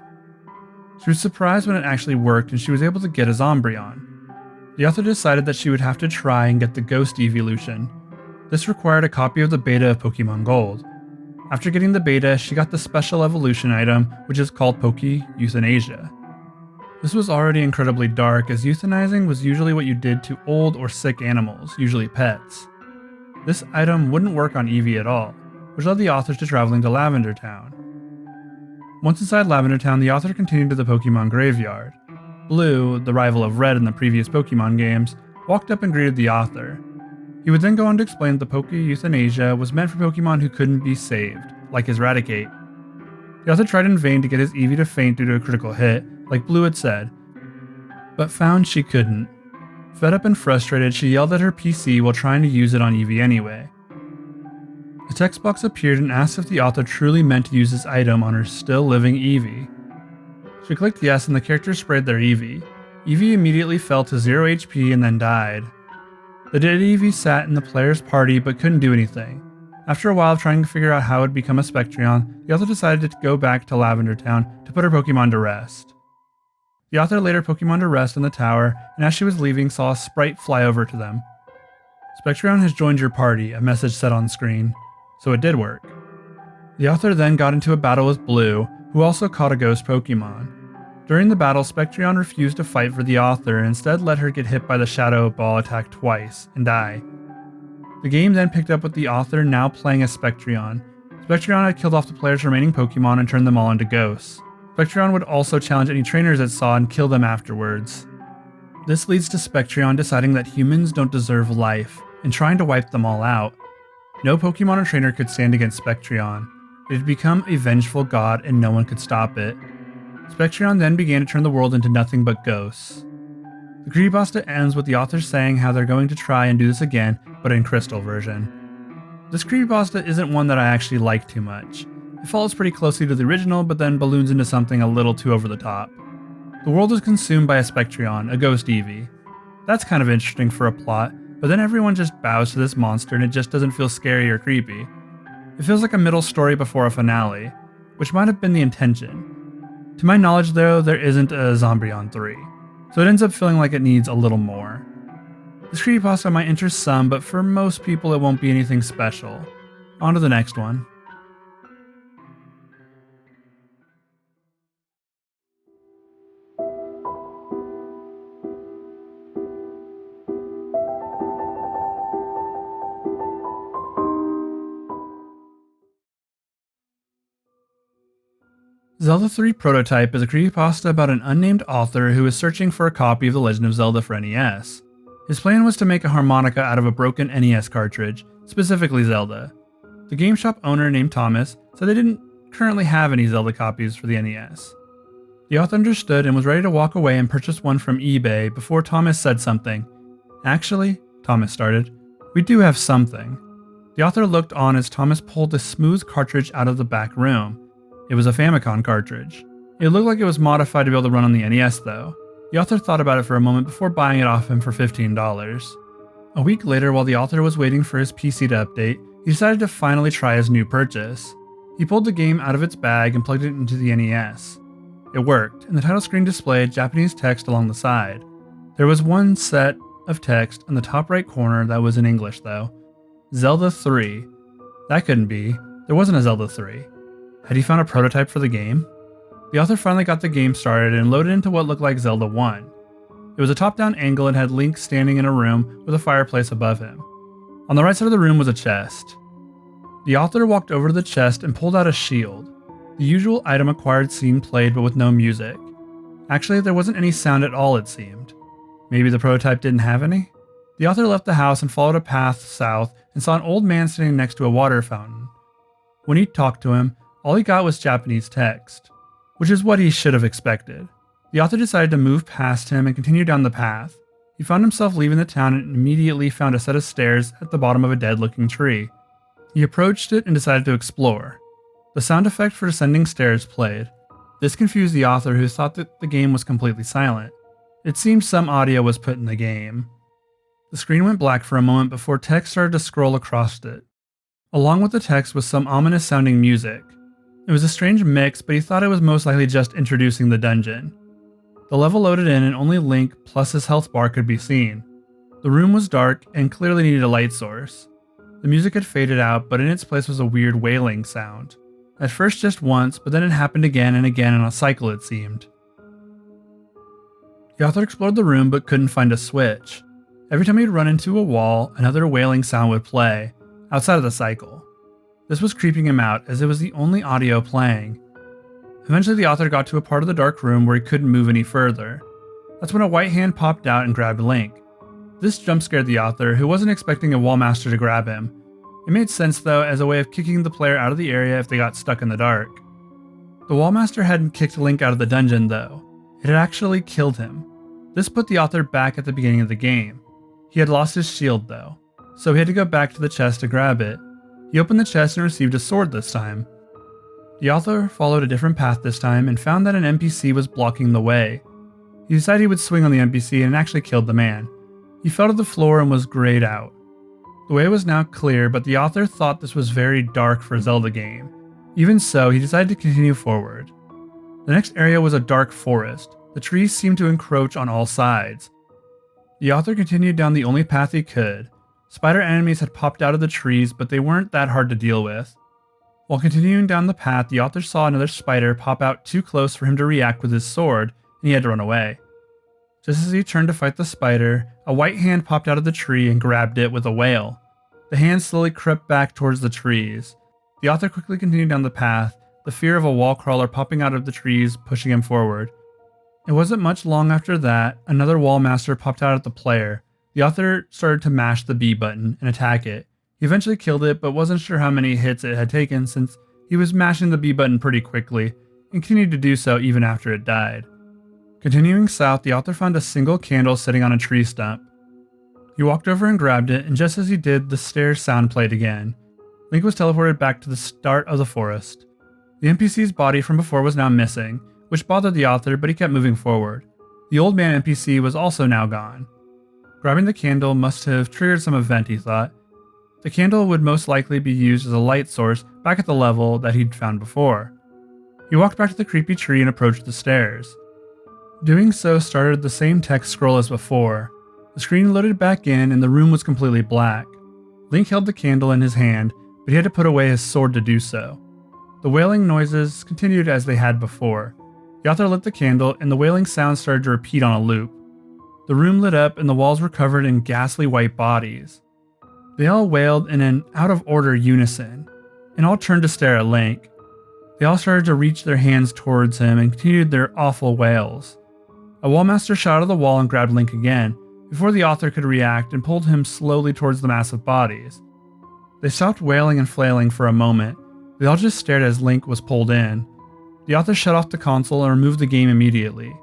She was surprised when it actually worked and she was able to get a Zombryon. The author decided that she would have to try and get the Ghost evolution. This required a copy of the beta of Pokemon Gold. After getting the beta, she got the special evolution item, which is called Poke Euthanasia. This was already incredibly dark, as euthanizing was usually what you did to old or sick animals, usually pets. This item wouldn't work on Eevee at all, which led the authors to traveling to Lavender Town. Once inside Lavender Town, the author continued to the Pokemon Graveyard. Blue, the rival of Red in the previous Pokemon games, walked up and greeted the author. He would then go on to explain that the Poke Euthanasia was meant for Pokemon who couldn't be saved, like his Raticate. The author tried in vain to get his Eevee to faint due to a critical hit, like Blue had said, but found she couldn't. Fed up and frustrated, she yelled at her PC while trying to use it on Eevee anyway. A text box appeared and asked if the author truly meant to use this item on her still living Eevee. She clicked yes and the character sprayed their Eevee. Eevee immediately fell to 0 HP and then died. The dead Eevee sat in the player's party but couldn't do anything. After a while of trying to figure out how it would become a Spectrion, the author decided to go back to Lavender Town to put her Pokemon to rest. The author laid her Pokemon to rest in the tower, and as she was leaving saw a sprite fly over to them. Spectrion has joined your party, a message said on screen. So it did work. The author then got into a battle with Blue, who also caught a ghost Pokemon. During the battle, Spectrion refused to fight for the author and instead let her get hit by the Shadow Ball attack twice and die. The game then picked up with the author now playing as Spectrion. Spectrion had killed off the player's remaining Pokemon and turned them all into ghosts. Spectrion would also challenge any trainers it saw and kill them afterwards. This leads to Spectrion deciding that humans don't deserve life and trying to wipe them all out. No Pokemon or trainer could stand against Spectrion. It had become a vengeful god and no one could stop it. Spectrion then began to turn the world into nothing but ghosts. The creepypasta ends with the author saying how they're going to try and do this again, but in Crystal version. This creepypasta isn't one that I actually like too much. It follows pretty closely to the original, but then balloons into something a little too over the top. The world is consumed by a Spectrion, a ghost Eevee. That's kind of interesting for a plot, but then everyone just bows to this monster and it just doesn't feel scary or creepy. It feels like a middle story before a finale, which might have been the intention. To my knowledge though, there isn't a Zombryon 3, so it ends up feeling like it needs a little more. This creepypasta might interest some, but for most people it won't be anything special. On to the next one. Zelda 3 Prototype is a creepypasta about an unnamed author who is searching for a copy of The Legend of Zelda for NES. His plan was to make a harmonica out of a broken NES cartridge, specifically Zelda. The game shop owner named Thomas said they didn't currently have any Zelda copies for the NES. The author understood and was ready to walk away and purchase one from eBay before Thomas said something. Actually, Thomas started, we do have something. The author looked on as Thomas pulled a smooth cartridge out of the back room. It was a Famicom cartridge. It looked like it was modified to be able to run on the NES though. The author thought about it for a moment before buying it off him for $15. A week later, while the author was waiting for his PC to update, he decided to finally try his new purchase. He pulled the game out of its bag and plugged it into the NES. It worked, and the title screen displayed Japanese text along the side. There was one set of text on the top right corner that was in English though. Zelda 3. That couldn't be. There wasn't a Zelda 3. Had he found a prototype for the game? The author finally got the game started and loaded into what looked like Zelda 1. It was a top-down angle and had Link standing in a room with a fireplace above him. On the right side of the room was a chest. The author walked over to the chest and pulled out a shield. The usual item acquired scene played but with no music. Actually, there wasn't any sound at all, it seemed. Maybe the prototype didn't have any? The author left the house and followed a path south and saw an old man standing next to a water fountain. When he talked to him, all he got was Japanese text, which is what he should have expected. The author decided to move past him and continue down the path. He found himself leaving the town and immediately found a set of stairs at the bottom of a dead-looking tree. He approached it and decided to explore. The sound effect for descending stairs played. This confused the author, who thought that the game was completely silent. It seemed some audio was put in the game. The screen went black for a moment before text started to scroll across it. Along with the text was some ominous sounding music. It was a strange mix, but he thought it was most likely just introducing the dungeon. The level loaded in and only Link plus his health bar could be seen. The room was dark and clearly needed a light source. The music had faded out, but in its place was a weird wailing sound. At first just once, but then it happened again and again in a cycle, it seemed. The author explored the room but couldn't find a switch. Every time he'd run into a wall, another wailing sound would play, outside of the cycle. This was creeping him out, as it was the only audio playing. Eventually the author got to a part of the dark room where he couldn't move any further. That's when a white hand popped out and grabbed Link. This jump scared the author, who wasn't expecting a wallmaster to grab him. It made sense though, as a way of kicking the player out of the area if they got stuck in the dark. The wallmaster hadn't kicked Link out of the dungeon though. It had actually killed him. This put the author back at the beginning of the game. He had lost his shield though, so he had to go back to the chest to grab it. He opened the chest and received a sword this time. The author followed a different path this time and found that an NPC was blocking the way. He decided he would swing on the NPC and actually killed the man. He fell to the floor and was grayed out. The way was now clear, but the author thought this was very dark for a Zelda game. Even so, he decided to continue forward. The next area was a dark forest. The trees seemed to encroach on all sides. The author continued down the only path he could. Spider enemies had popped out of the trees, but they weren't that hard to deal with. While continuing down the path, the author saw another spider pop out too close for him to react with his sword, and he had to run away. Just as he turned to fight the spider, a white hand popped out of the tree and grabbed it with a wail. The hand slowly crept back towards the trees. The author quickly continued down the path, the fear of a wall crawler popping out of the trees pushing him forward. It wasn't much long after that, another wallmaster popped out at the player. The author started to mash the B button and attack it. He eventually killed it, but wasn't sure how many hits it had taken since he was mashing the B button pretty quickly, and continued to do so even after it died. Continuing south, the author found a single candle sitting on a tree stump. He walked over and grabbed it, and just as he did, the stairs sound played again. Link was teleported back to the start of the forest. The NPC's body from before was now missing, which bothered the author, but he kept moving forward. The old man NPC was also now gone. Grabbing the candle must have triggered some event, he thought. The candle would most likely be used as a light source back at the level that he'd found before. He walked back to the creepy tree and approached the stairs. Doing so started the same text scroll as before. The screen loaded back in and the room was completely black. Link held the candle in his hand, but he had to put away his sword to do so. The wailing noises continued as they had before. The author lit the candle and the wailing sound started to repeat on a loop. The room lit up and the walls were covered in ghastly white bodies. They all wailed in an out-of-order unison, and all turned to stare at Link. They all started to reach their hands towards him and continued their awful wails. A wallmaster shot out of the wall and grabbed Link again, before the author could react and pulled him slowly towards the massive bodies. They stopped wailing and flailing for a moment. They all just stared as Link was pulled in. The author shut off the console and removed the game immediately.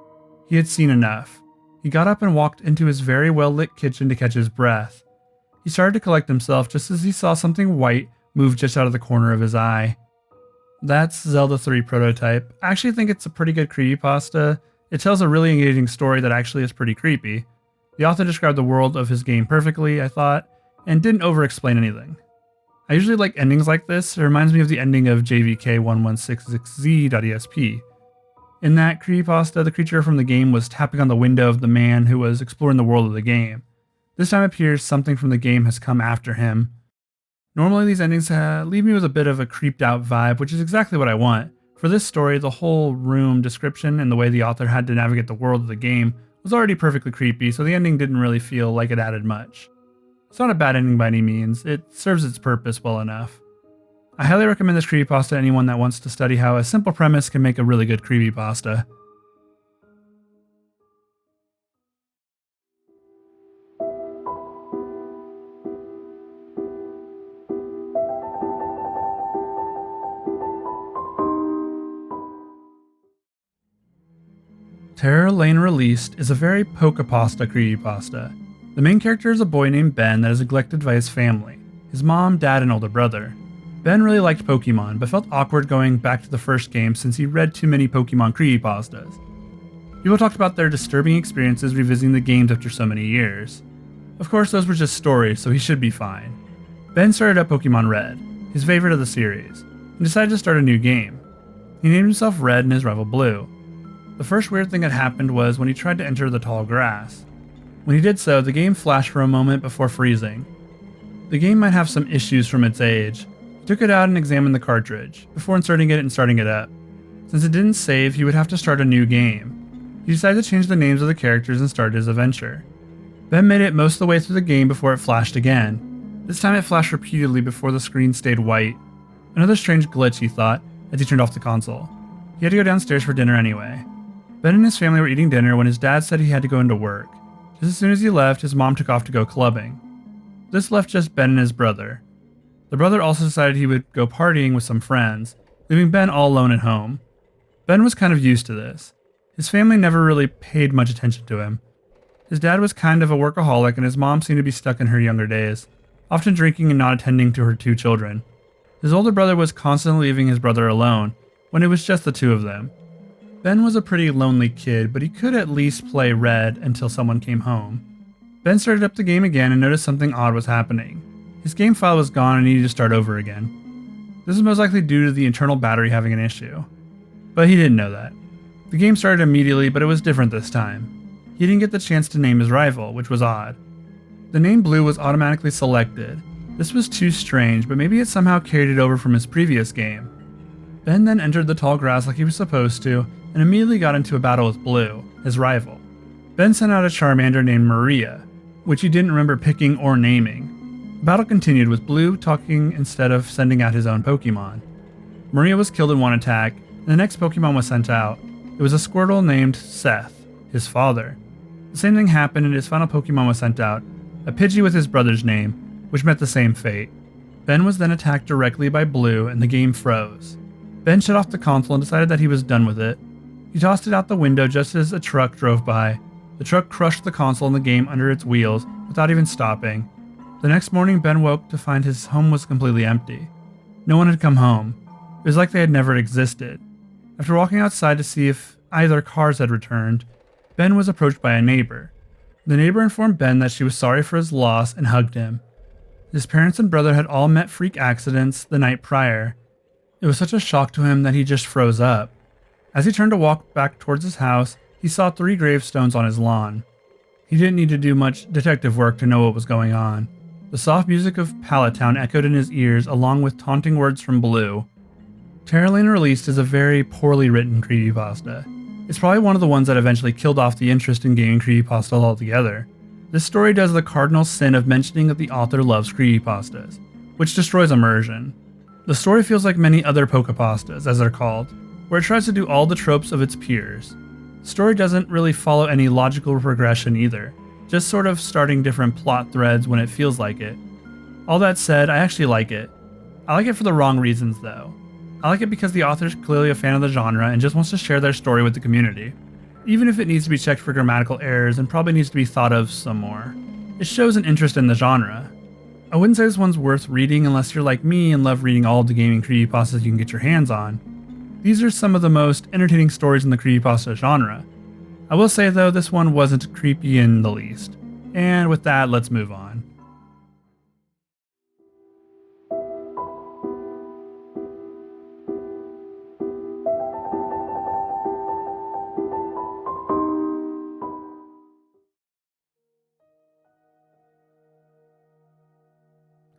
He had seen enough. He got up and walked into his very well-lit kitchen to catch his breath. He started to collect himself just as he saw something white move just out of the corner of his eye. That's Zelda 3 Prototype. I actually think it's a pretty good creepypasta. It tells a really engaging story that actually is pretty creepy. The author described the world of his game perfectly, I thought, and didn't over-explain anything. I usually like endings like this. It reminds me of the ending of JVK1166Z.esp. In that creepypasta, the creature from the game was tapping on the window of the man who was exploring the world of the game. This time it appears something from the game has come after him. Normally these endings leave me with a bit of a creeped out vibe, which is exactly what I want. For this story, the whole room description and the way the author had to navigate the world of the game was already perfectly creepy, so the ending didn't really feel like it added much. It's not a bad ending by any means, it serves its purpose well enough. I highly recommend this creepypasta to anyone that wants to study how a simple premise can make a really good creepypasta. Terror Lane Released is a very Pokepasta creepypasta. The main character is a boy named Ben that is neglected by his family, his mom, dad, and older brother. Ben really liked Pokemon, but felt awkward going back to the first game since he read too many Pokemon creepypastas. People talked about their disturbing experiences revisiting the games after so many years. Of course, those were just stories, so he should be fine. Ben started up Pokemon Red, his favorite of the series, and decided to start a new game. He named himself Red and his rival Blue. The first weird thing that happened was when he tried to enter the tall grass. When he did so, the game flashed for a moment before freezing. The game might have some issues from its age. He took it out and examined the cartridge, before inserting it and starting it up. Since it didn't save, he would have to start a new game. He decided to change the names of the characters and start his adventure. Ben made it most of the way through the game before it flashed again. This time it flashed repeatedly before the screen stayed white. Another strange glitch, he thought, as he turned off the console. He had to go downstairs for dinner anyway. Ben and his family were eating dinner when his dad said he had to go into work. Just as soon as he left, his mom took off to go clubbing. This left just Ben and his brother. The brother also decided he would go partying with some friends, leaving Ben all alone at home. Ben was kind of used to this. His family never really paid much attention to him. His dad was kind of a workaholic and his mom seemed to be stuck in her younger days, often drinking and not attending to her 2 children. His older brother was constantly leaving his brother alone, when it was just the 2 of them. Ben was a pretty lonely kid, but he could at least play Red until someone came home. Ben started up the game again and noticed something odd was happening. His game file was gone and he needed to start over again. This is most likely due to the internal battery having an issue. But he didn't know that. The game started immediately, but it was different this time. He didn't get the chance to name his rival, which was odd. The name Blue was automatically selected. This was too strange, but maybe it somehow carried it over from his previous game. Ben then entered the tall grass like he was supposed to, and immediately got into a battle with Blue, his rival. Ben sent out a Charmander named Maria, which he didn't remember picking or naming. The battle continued with Blue talking instead of sending out his own Pokemon. Maria was killed in one attack, and the next Pokemon was sent out. It was a Squirtle named Seth, his father. The same thing happened and his final Pokemon was sent out, a Pidgey with his brother's name, which met the same fate. Ben was then attacked directly by Blue and the game froze. Ben shut off the console and decided that he was done with it. He tossed it out the window just as a truck drove by. The truck crushed the console and the game under its wheels without even stopping. The next morning, Ben woke to find his home was completely empty. No one had come home. It was like they had never existed. After walking outside to see if either cars had returned, Ben was approached by a neighbor. The neighbor informed Ben that she was sorry for his loss and hugged him. His parents and brother had all met freak accidents the night prior. It was such a shock to him that he just froze up. As he turned to walk back towards his house, he saw 3 gravestones on his lawn. He didn't need to do much detective work to know what was going on. The soft music of Pallet Town echoed in his ears along with taunting words from Blue. Terror Lane Released is a very poorly written creepypasta. It's probably one of the ones that eventually killed off the interest in gaming creepypasta altogether. This story does the cardinal sin of mentioning that the author loves creepypastas, which destroys immersion. The story feels like many other Pokepastas, as they're called, where it tries to do all the tropes of its peers. The story doesn't really follow any logical progression either, just sort of starting different plot threads when it feels like it. All that said, I actually like it. I like it for the wrong reasons though. I like it because the author is clearly a fan of the genre and just wants to share their story with the community, even if it needs to be checked for grammatical errors and probably needs to be thought of some more. It shows an interest in the genre. I wouldn't say this one's worth reading unless you're like me and love reading all of the gaming creepypastas you can get your hands on. These are some of the most entertaining stories in the creepypasta genre. I will say though, this one wasn't creepy in the least. And with that, let's move on.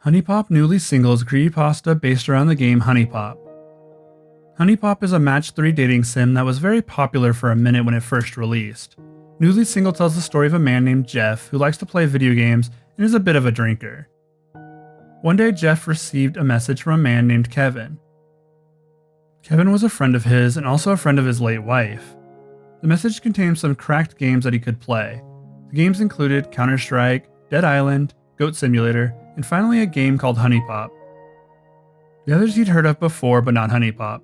HuniePop Newly Single is a creepypasta based around the game HuniePop. HuniePop is a match 3 dating sim that was very popular for a minute when it first released. Newly Single tells the story of a man named Jeff who likes to play video games and is a bit of a drinker. One day Jeff received a message from a man named Kevin. Kevin was a friend of his and also a friend of his late wife. The message contained some cracked games that he could play. The games included Counter-Strike, Dead Island, Goat Simulator, and finally a game called HuniePop. The others he'd heard of before, but not HuniePop.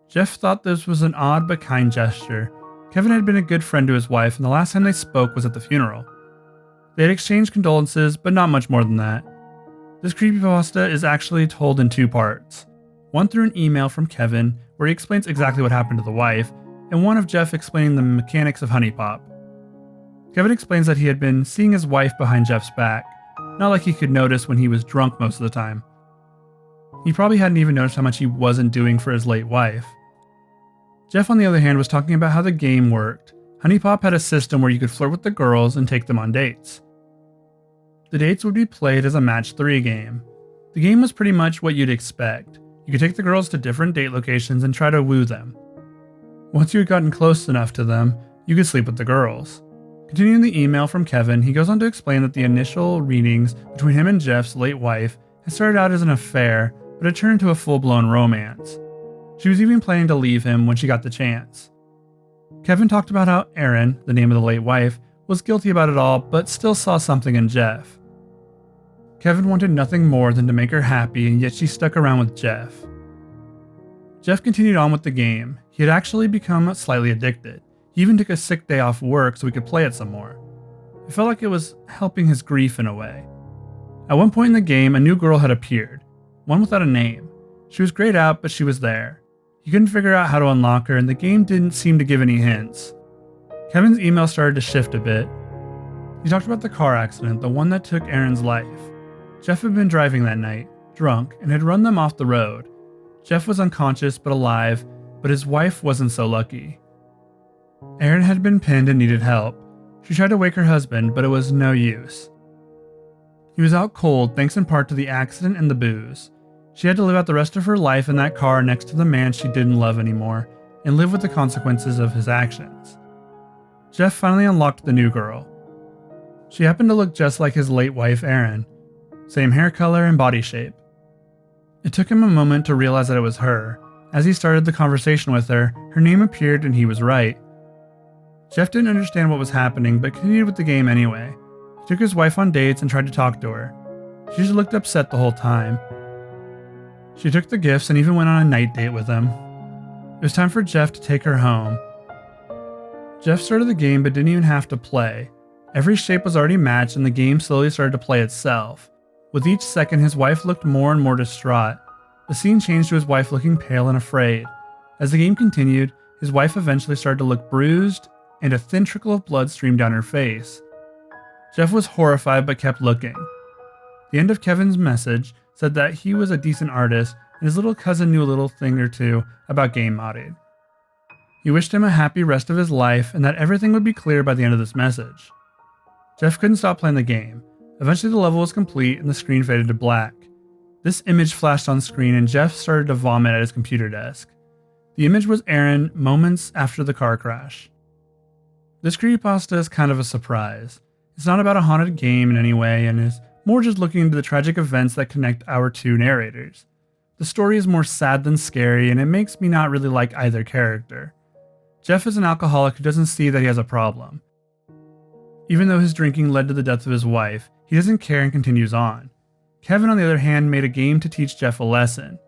Jeff thought this was an odd but kind gesture. Kevin had been a good friend to his wife, and the last time they spoke was at the funeral. They had exchanged condolences, but not much more than that. This creepypasta is actually told in 2 parts. One through an email from Kevin, where he explains exactly what happened to the wife, and one of Jeff explaining the mechanics of HuniePop. Kevin explains that he had been seeing his wife behind Jeff's back, not like he could notice when he was drunk most of the time. He probably hadn't even noticed how much he wasn't doing for his late wife. Jeff, on the other hand, was talking about how the game worked. HuniePop had a system where you could flirt with the girls and take them on dates. The dates would be played as a match 3 game. The game was pretty much what you'd expect. You could take the girls to different date locations and try to woo them. Once you had gotten close enough to them, you could sleep with the girls. Continuing the email from Kevin, he goes on to explain that the initial readings between him and Jeff's late wife had started out as an affair, but had turned into a full-blown romance. She was even planning to leave him when she got the chance. Kevin talked about how Erin, the name of the late wife, was guilty about it all, but still saw something in Jeff. Kevin wanted nothing more than to make her happy, and yet she stuck around with Jeff. Jeff continued on with the game. He had actually become slightly addicted. He even took a sick day off work so he could play it some more. It felt like it was helping his grief in a way. At one point in the game, a new girl had appeared, one without a name. She was grayed out, but she was there. He couldn't figure out how to unlock her, and the game didn't seem to give any hints. Kevin's email started to shift a bit. He talked about the car accident, the one that took Erin's life. Jeff had been driving that night, drunk, and had run them off the road. Jeff was unconscious but alive, but his wife wasn't so lucky. Erin had been pinned and needed help. She tried to wake her husband, but it was no use. He was out cold thanks in part to the accident and the booze. She had to live out the rest of her life in that car next to the man she didn't love anymore, and live with the consequences of his actions. Jeff finally unlocked the new girl. She happened to look just like his late wife Erin. Same hair color and body shape. It took him a moment to realize that it was her. As he started the conversation with her, her name appeared and he was right. Jeff didn't understand what was happening, but continued with the game anyway. He took his wife on dates and tried to talk to her. She just looked upset the whole time. She took the gifts and even went on a night date with him. It was time for Jeff to take her home. Jeff started the game but didn't even have to play. Every shape was already matched and the game slowly started to play itself. With each second, his wife looked more and more distraught. The scene changed to his wife looking pale and afraid. As the game continued, his wife eventually started to look bruised, and a thin trickle of blood streamed down her face. Jeff was horrified but kept looking. The end of Kevin's message said that he was a decent artist and his little cousin knew a little thing or two about game modding. He wished him a happy rest of his life and that everything would be clear by the end of this message. Jeff couldn't stop playing the game. Eventually the level was complete and the screen faded to black. This image flashed on screen and Jeff started to vomit at his computer desk. The image was Erin moments after the car crash. This creepypasta is kind of a surprise. It's not about a haunted game in any way and is more just looking into the tragic events that connect our 2 narrators. The story is more sad than scary and it makes me not really like either character. Jeff is an alcoholic who doesn't see that he has a problem. Even though his drinking led to the death of his wife, he doesn't care and continues on. Kevin, on the other hand, made a game to teach Jeff a lesson.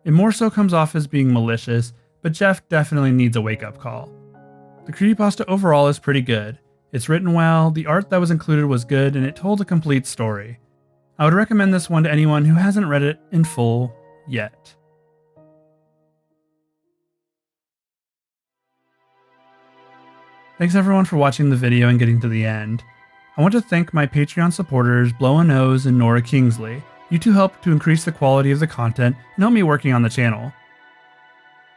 It more so comes off as being malicious, but Jeff definitely needs a wake-up call. The creepypasta overall is pretty good. It's written well, the art that was included was good, and it told a complete story. I would recommend this one to anyone who hasn't read it in full yet. Thanks everyone for watching the video and getting to the end. I want to thank my Patreon supporters Blow a Nose and Nora Kingsley. You two helped to increase the quality of the content and help me working on the channel.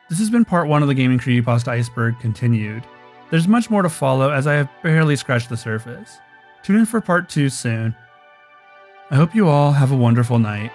This has been part 1 of the Gaming Creepypasta Iceberg continued. There's much more to follow as I have barely scratched the surface. Tune in for part 2 soon. I hope you all have a wonderful night.